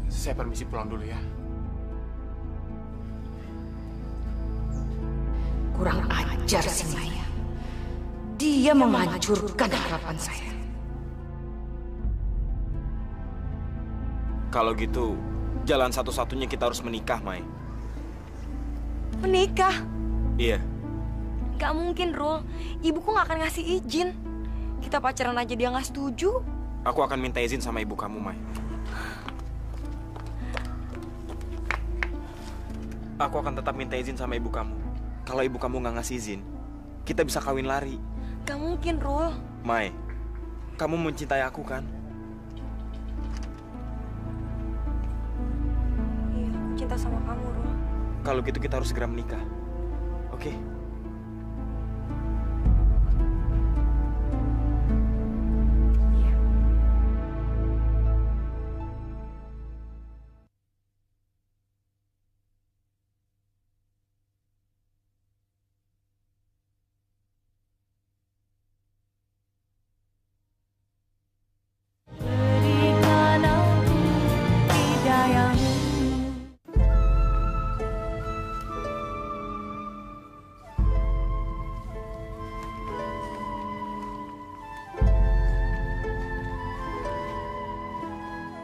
Saya permisi pulang dulu ya. Kurang ajar si Maya. Dia menghancurkan harapan saya. Kalau gitu, jalan satu-satunya kita harus menikah, Mai. Menikah? Iya. Gak mungkin, Rul. Ibuku gak akan ngasih izin. Kita pacaran aja dia gak setuju. Aku akan minta izin sama ibu kamu, Mai. Aku akan tetap minta izin sama ibu kamu. Kalau ibu kamu nggak ngasih izin, kita bisa kawin lari. Gak mungkin, Rul. Mai, kamu mencintai aku kan? Iya, aku cinta sama kamu, Rul. Kalau gitu kita harus segera menikah. Oke?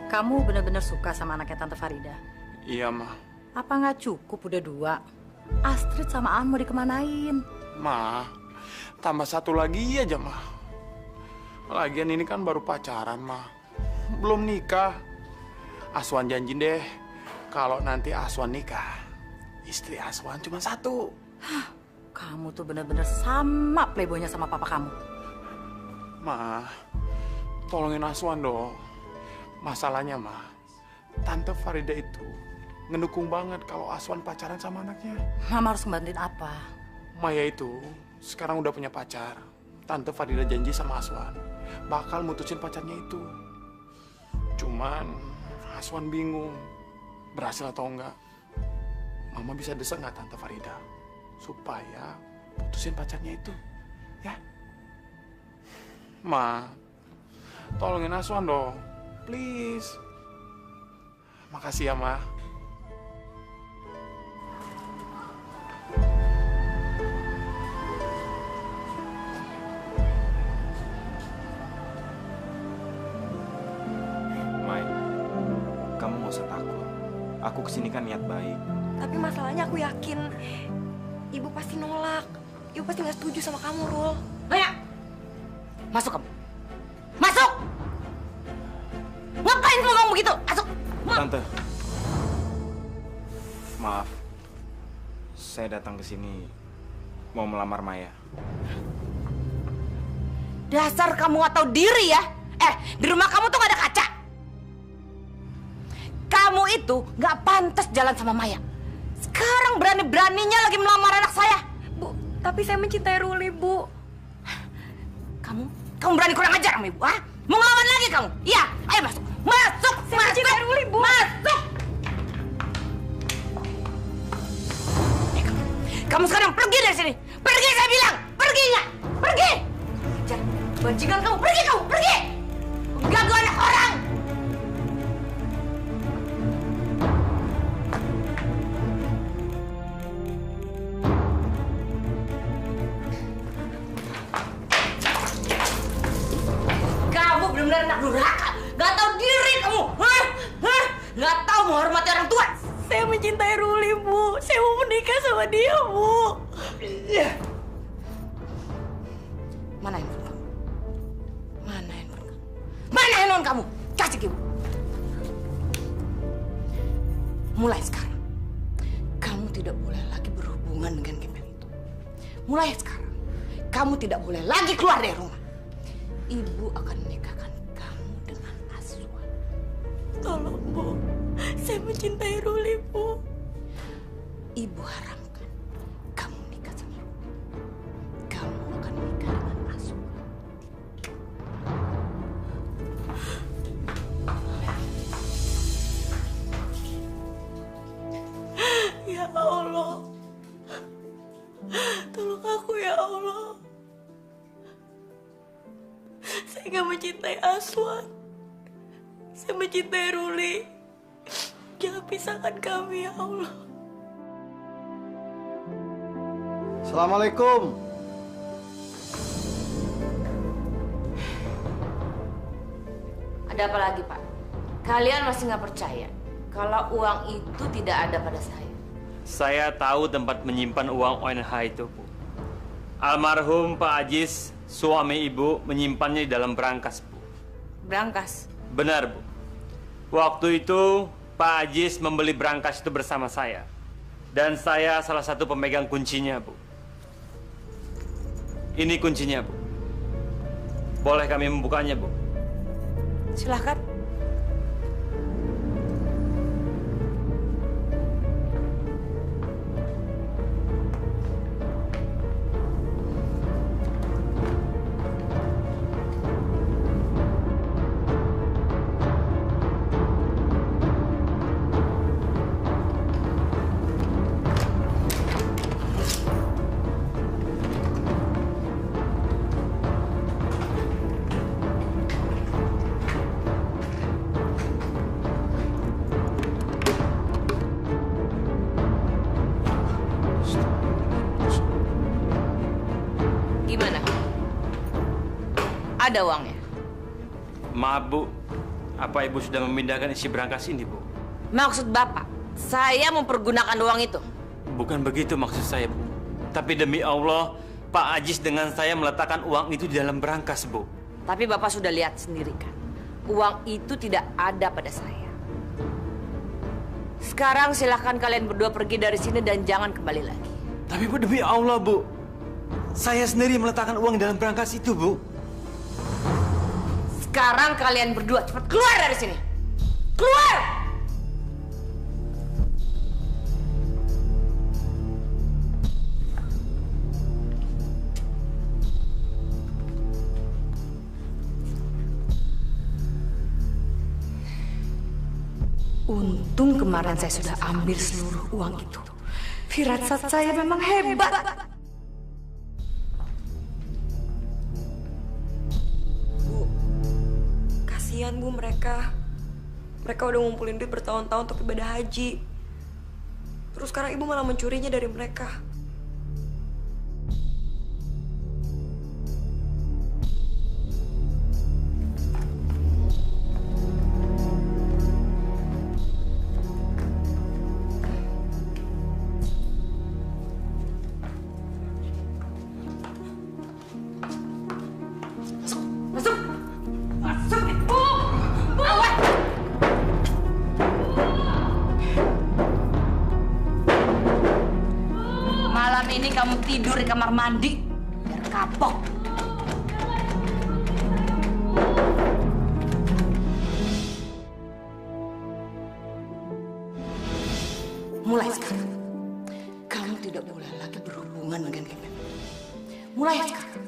Kamu benar-benar suka sama anaknya Tante Farida? Iya, Ma. Apa nggak cukup udah 2? Astrid sama An mau dikemanain? Ma, tambah satu lagi aja, Ma. Lagian ini kan baru pacaran, Ma. Belum nikah. Aswan janji deh, kalau nanti Aswan nikah, istri Aswan cuma 1. Kamu tuh benar-benar sama playboynya sama papa kamu. Ma, tolongin Aswan dong. Masalahnya, Ma, Tante Farida itu ngedukung banget kalau Aswan pacaran sama anaknya. Mama harus ngebantuin apa? Maya itu sekarang udah punya pacar. Tante Farida janji sama Aswan bakal mutusin pacarnya itu. Cuman Aswan bingung berhasil atau enggak. Mama bisa desak nggak Tante Farida supaya putusin pacarnya itu, ya? Ma, tolongin Aswan dong, please. Makasih ya, Ma. Mai, kamu nggak usah takut. Aku kesini kan niat baik. Tapi masalahnya aku yakin ibu pasti nolak. Ibu pasti nggak setuju sama kamu, Rul. Maya, masuk kamu. Masuk! Ngapain kamu ngomong begitu? Masuk! Tante, maaf. Saya datang ke sini mau melamar Maya. Dasar kamu nggak tahu diri ya? Di rumah kamu tuh nggak ada kaca. Kamu itu nggak pantas jalan sama Maya. Sekarang berani-beraninya lagi melamar anak saya. Bu, tapi saya mencintai Ruli, Bu. Kamu berani kurang ajar sama ibu, ah? Mau ngelawan lagi kamu? Iya, ayo masuk. Masuk! Saya mencintai Ruli, Bu. Masuk! Kamu sekarang pergi dari sini. Pergi, saya bilang. Pergi nggak? Pergi! Bajingan kamu, pergi kamu, pergi! Ganggu anak orang! Kamu benar-benar anak durhaka. Gak tahu diri kamu. Hah? Gak tahu menghormati orang tua. Saya mencintai Ruli, Bu. Saya mau menikah sama dia, Bu. Mana handphone kamu? Mana handphone kamu? Mana handphone kamu? Kasih ke ibu. Mulai sekarang, kamu tidak boleh lagi berhubungan dengan gembel itu. Mulai sekarang, kamu tidak boleh lagi keluar dari rumah. Ibu akan menikahkan kamu dengan Aswan. Tolong, Bu. Saya mencintai Ruli, Bu. Ibu haramkan kamu menikah sama Ruli. Kamu akan menikah dengan Aswan. Ya Allah. Tolong aku, ya Allah. Saya gak mencintai Aswan. Saya mencintai Ruli. Jangan pisahkan kami, ya Allah. Assalamualaikum. Ada apa lagi, Pak? Kalian masih nggak percaya kalau uang itu tidak ada pada saya? Saya tahu tempat menyimpan uang ONH itu, Bu. Almarhum Pak Ajis, suami Ibu, menyimpannya di dalam brankas, Bu. Brankas? Benar, Bu. Waktu itu Pak Ajis membeli brankas itu bersama saya. Dan saya salah satu pemegang kuncinya, Bu. Ini kuncinya, Bu. Boleh kami membukanya, Bu? Silahkan. Gimana? Ada uangnya? Maaf, Bu. Apa Ibu sudah memindahkan isi brankas ini, Bu? Maksud Bapak, saya mempergunakan uang itu? Bukan begitu maksud saya, Bu. Tapi demi Allah, Pak Ajis dengan saya meletakkan uang itu di dalam brankas, Bu. Tapi Bapak sudah lihat sendiri kan, uang itu tidak ada pada saya. Sekarang silahkan kalian berdua pergi dari sini dan jangan kembali lagi. Tapi Bu, demi Allah, Bu. Saya sendiri meletakkan uang dalam brankas itu, Bu. Sekarang kalian berdua cepat keluar dari sini. Keluar! Untung kemarin saya sudah ambil seluruh uang itu. Firasat saya memang hebat. Kasihan Bu mereka. Mereka udah ngumpulin duit bertahun-tahun untuk ibadah haji. Terus sekarang Ibu malah mencurinya dari mereka. Ini kamu tidur di kamar mandi biar kapok. Mulai sekarang kamu tidak boleh lagi berhubungan dengan Kevin. Mulai sekarang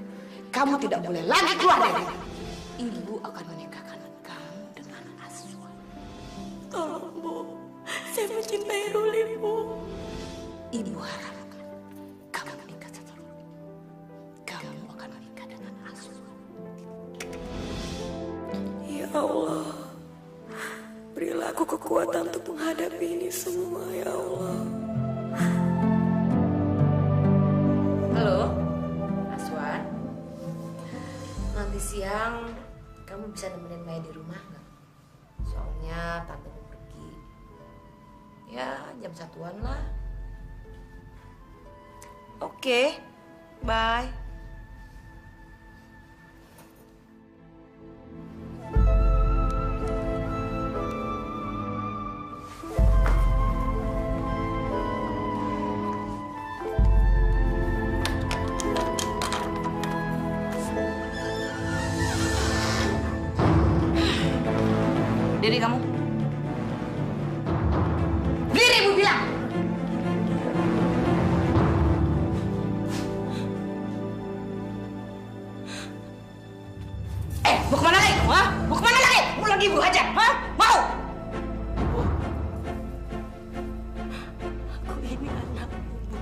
kamu tidak boleh lagi keluar dari rumah. Ibu akan menikahkan kamu dengan Aswan. Tolong Bu, saya mencintai Ruli Bu. Ibu harap Allah, berilah aku kekuatan untuk menghadapi ini semua, ya Allah. Halo, Aswan. Nanti siang kamu bisa nemenin Maya di rumah nggak? Soalnya tante mau pergi. Ya, jam 1-an lah. Oke, bye. Diri kamu. Diri Ibu bilang. Mau kemana lagi? Hah? Mau kemana lagi? Mau lagi Ibu aja? Hah? Mau? Aku ini anak Bu.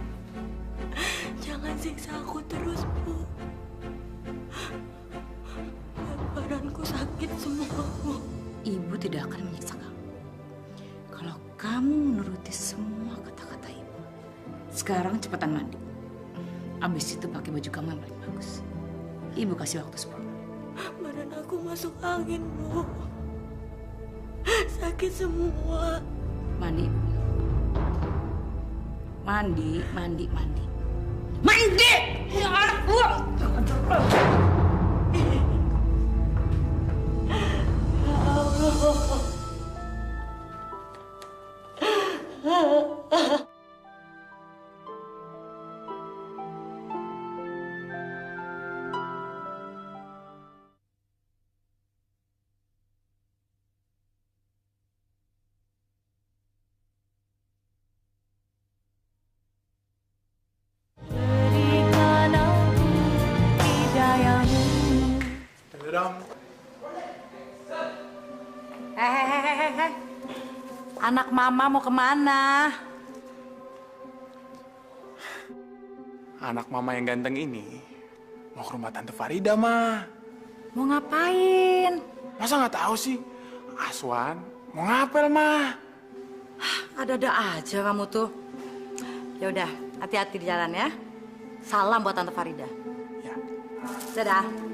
Jangan siksa aku terus, Bu. Badanku sakit semua, Bu. Ibu tidak akan menyiksa kamu. Kalau kamu menuruti semua kata-kata Ibu. Sekarang cepetan mandi. Abis itu pakai baju kamu yang paling bagus. Ibu kasih waktu 10 menit. Badan aku masuk angin, Bu. Sakit semua. Mandi. Mandi, mandi, mandi. Mandi! Ya Allah! Hehehe. Anak mama mau kemana? Anak mama yang ganteng ini mau ke rumah Tante Farida, Ma. Mau ngapain? Masa nggak tahu sih? Aswan mau ngapel, Ma. Ada-ada aja kamu tuh. Ya udah, hati-hati di jalan ya. Salam buat Tante Farida. Ya. Dadah.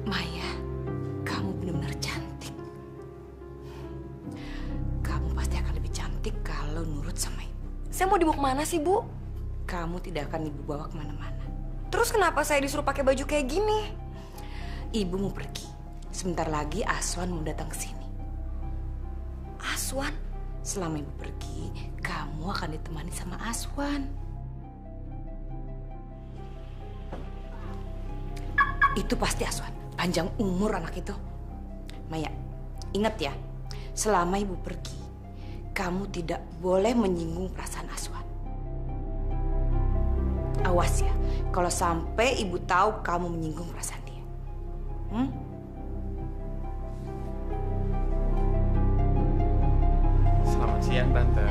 Maya, kamu benar-benar cantik. Kamu pasti akan lebih cantik kalau nurut sama ibu. Saya mau dibawa kemana sih, Bu? Kamu tidak akan ibu bawa kemana-mana. Terus kenapa saya disuruh pakai baju kayak gini? Ibu mau pergi. Sebentar lagi Aswan mau datang ke sini. Aswan? Selama ibu pergi, kamu akan ditemani sama Aswan. Itu pasti Aswan. Panjang umur anak itu. Maya, ingat ya. Selama ibu pergi, kamu tidak boleh menyinggung perasaan Aswan. Awas ya, kalau sampai ibu tahu kamu menyinggung perasaan dia. Selamat siang, Tante.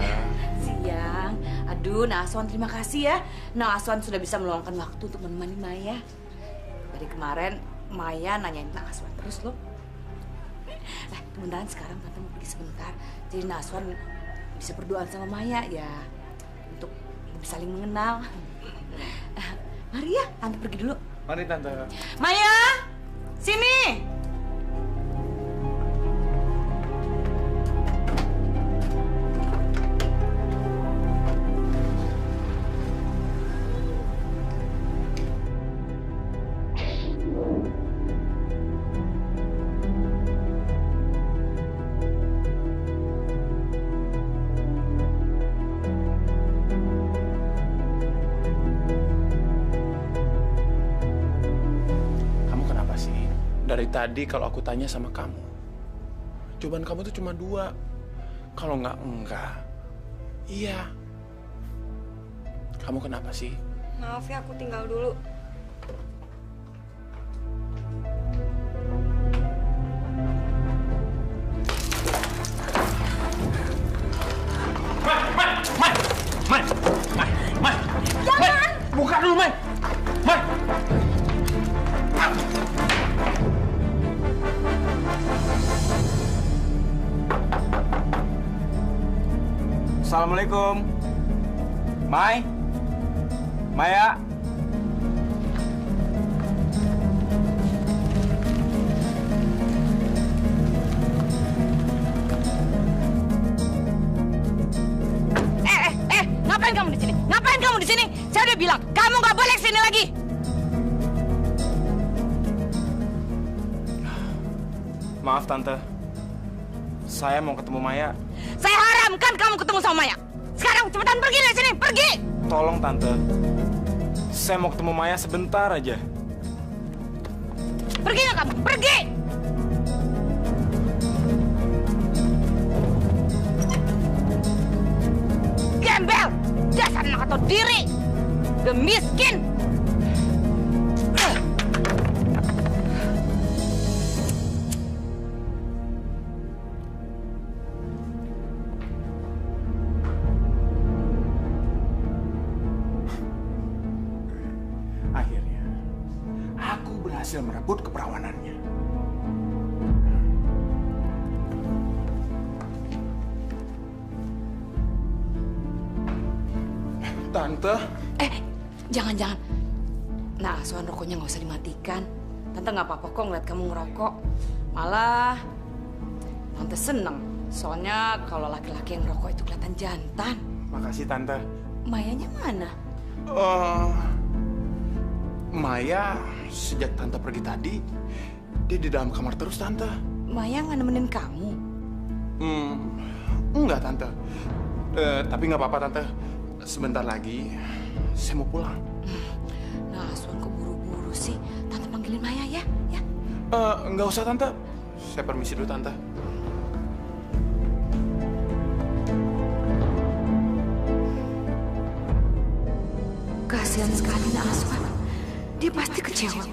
Siang. Aduh, Nah Aswan terima kasih ya. Nah Aswan sudah bisa meluangkan waktu untuk menemani Maya. Dari kemarin Maya nanyain Nah Aswan terus loh. Kemudian sekarang Tante mau pergi sebentar. Jadi Nah Aswan bisa berdoa sama Maya ya. Untuk lebih saling mengenal. Mari ya, Tante pergi dulu. Mari, Tante. Maya, sini. Dari tadi kalau aku tanya sama kamu, jawaban kamu tuh cuma 2. Kalau enggak. Iya. Kamu kenapa sih? Maaf ya, aku tinggal dulu. Mai. Jangan. Buka dulu, Mai. Assalamualaikum. Mai? Maya? Ngapain kamu di sini? Ngapain kamu di sini? Saya udah bilang, kamu nggak boleh kesini lagi. Maaf, Tante. Saya mau ketemu Maya. Saya haramkan kamu ketemu sama Maya. Sekarang cepetan pergi dari sini, pergi! Tolong, Tante. Saya mau ketemu Maya sebentar aja. Pergi nggak kamu? Pergi! Gembel! Dasar anak atau diri! Udah miskin! berhasil merebut keperawanannya. Tante. Jangan. Nah, Aswan, rokoknya nggak usah dimatikan. Tante nggak apa-apa kok ngeliat kamu ngerokok. Malah, Tante seneng. Soalnya kalau laki-laki yang ngerokok itu kelihatan jantan. Makasih, Tante. Mayanya mana? Maya, sejak Tante pergi tadi, dia di dalam kamar terus, Tante. Maya nggak nemenin kamu? Enggak, Tante. Tapi nggak apa-apa, Tante. Sebentar lagi, saya mau pulang. Nah, Aswan kok buru-buru sih? Tante panggilin Maya ya? Nggak usah, Tante. Saya permisi dulu, Tante. Kasihan sekali Nak Aswan. Dia pasti kecewa.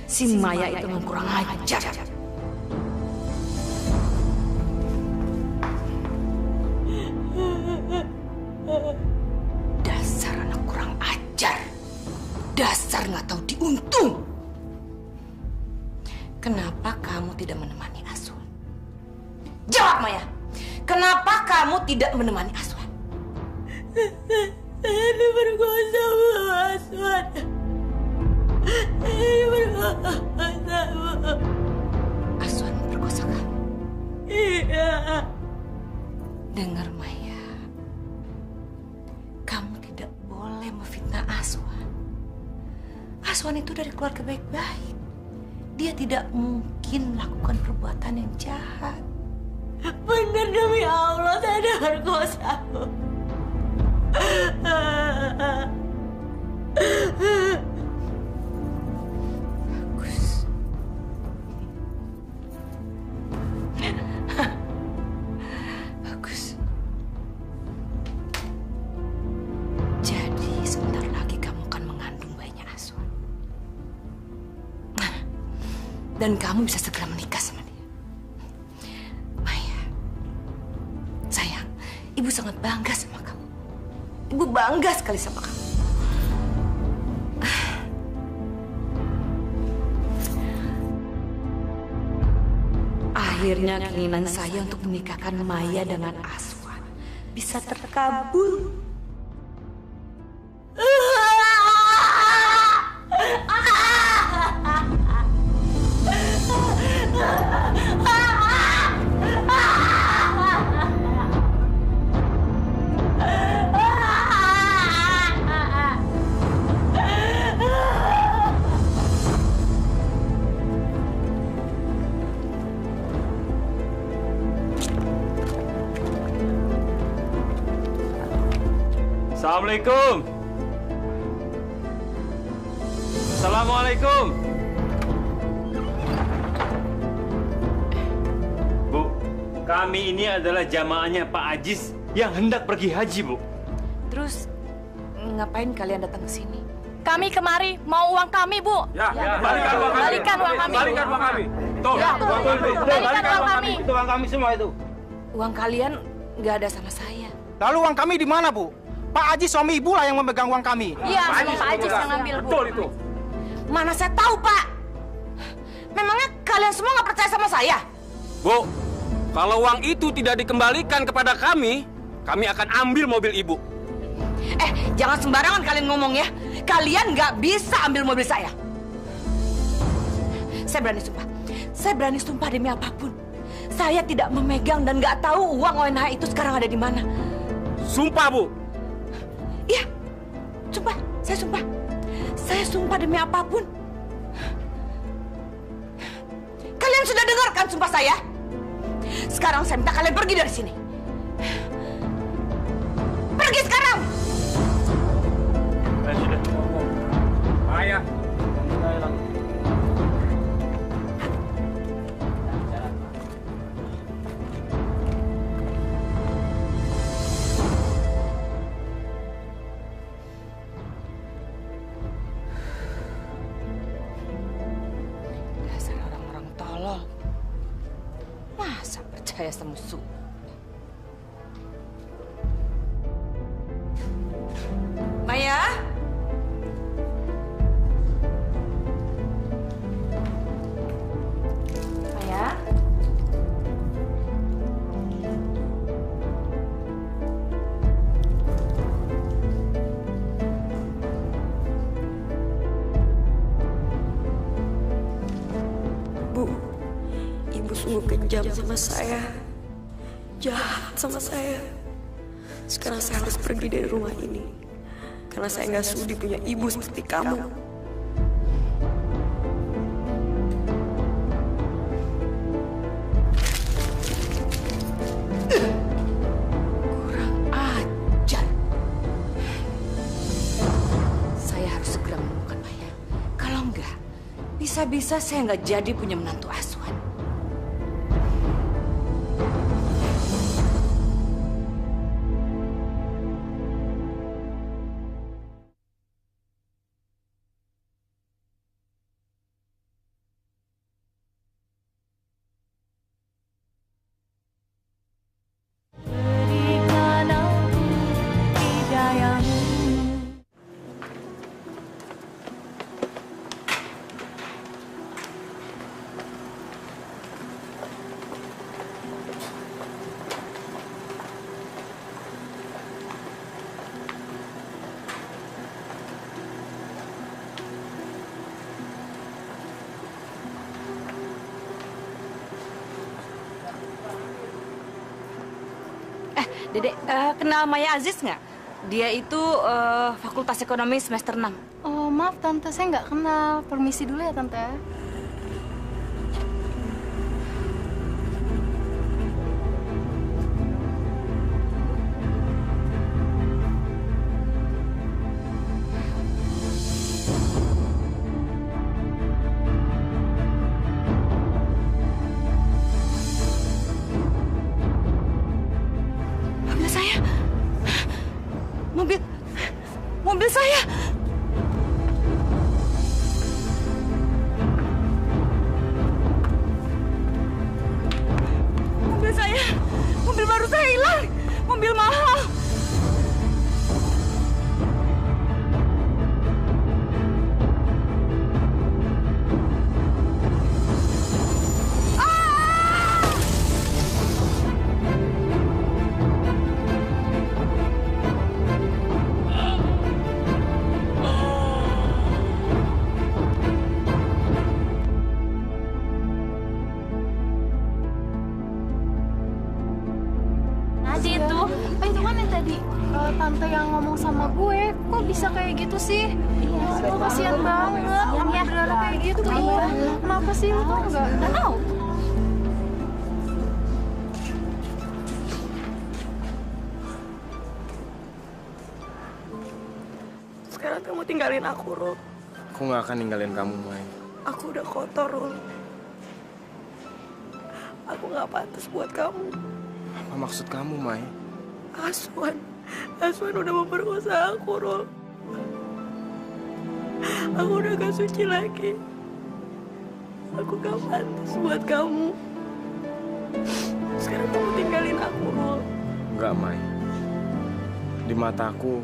Si Maya itu memang kurang ajar. Dasar anak kurang ajar. Dasar nggak tahu diuntung. Kenapa kamu tidak menemani Aswan? Jawab, Maya. Kenapa kamu tidak menemani Aswan? Saya diperkosa Bu Aswan. Saya diperkosa Bu. Aswan memperkosa kamu? Iya. Dengar, Maya. Kamu tidak boleh memfitnah Aswan. Aswan itu dari keluarga baik-baik. Dia tidak mungkin melakukan perbuatan yang jahat. Benar, demi Allah, saya diperkosa Bu. Bagus. Bagus. Jadi sebentar lagi kamu akan mengandung bayinya Aswan. Dan kamu bisa segera menikah sama dia. Maya, sayang, Ibu sangat bangga sama kamu. Ibu bangga sekali sama kamu. Akhirnya keinginan saya untuk menikahkan Maya dengan Aswan bisa terkabul. Assalamualaikum. Assalamualaikum. Bu, kami ini adalah jamaahnya Pak Ajis yang hendak pergi haji, Bu. Terus ngapain kalian datang ke sini? Kami kemari mau uang kami, Bu. Balikan uang kami. Balikan uang kami. Balikan uang kami. Tuh, Ya, uang kami. balikan uang kami. Itu uang kami semua itu. Uang kalian nggak ada sama saya. Lalu uang kami di mana, Bu? Pak Haji suami Ibu lah yang memegang uang kami. Iya, sama Pak Ajis yang ngambil, Bu. Betul itu. Mana saya tahu, Pak? Memangnya kalian semua nggak percaya sama saya? Bu, kalau uang itu tidak dikembalikan kepada kami akan ambil mobil Ibu. Jangan sembarangan kalian ngomong ya. Kalian nggak bisa ambil mobil saya. Saya berani sumpah. Saya berani sumpah demi apapun. Saya tidak memegang dan nggak tahu uang ONH itu sekarang ada di mana. Sumpah, Bu. Iya, sumpah. Saya sumpah. Saya sumpah demi apapun. Kalian sudah dengarkan sumpah saya? Sekarang saya minta kalian pergi dari sini. Pergi sekarang! Sudah. Ayah. Dasar orang-orang tolol. Masa percaya sama musuh? Maya? kejam sama saya, jahat sama saya. Sekarang saya harus pergi dari rumah ini karena saya nggak sudi punya ibu seperti kamu. Kurang ajar. Saya harus segera menemukan Maya. Kalau enggak, bisa-bisa saya nggak jadi punya menantu asuhan. Dedek, kenal Maya Aziz nggak? Dia itu Fakultas Ekonomi semester 6. Oh, maaf Tante, saya nggak kenal. Permisi dulu ya, Tante. Mobil saya. Mobil saya. Mobil baru saya hilang. Mobil mahal. Tante yang ngomong sama gue, kok bisa kayak gitu sih? Iya, lo kasihan banget, sampai berdarah kayak gitu. Iya. Kenapa sih lo tau nggak? Nggak tahu. Sekarang kamu tinggalin aku, Rul. Aku nggak akan ninggalin kamu, Mai. Aku udah kotor, Rul. Aku nggak pantas buat kamu. Apa maksud kamu, Mai? Aswan udah memperkosa aku, Rul. Aku udah gak suci lagi. Aku gak pantas buat kamu. Sekarang kamu tinggalin aku, Rul. Enggak, Mai. Di mata aku,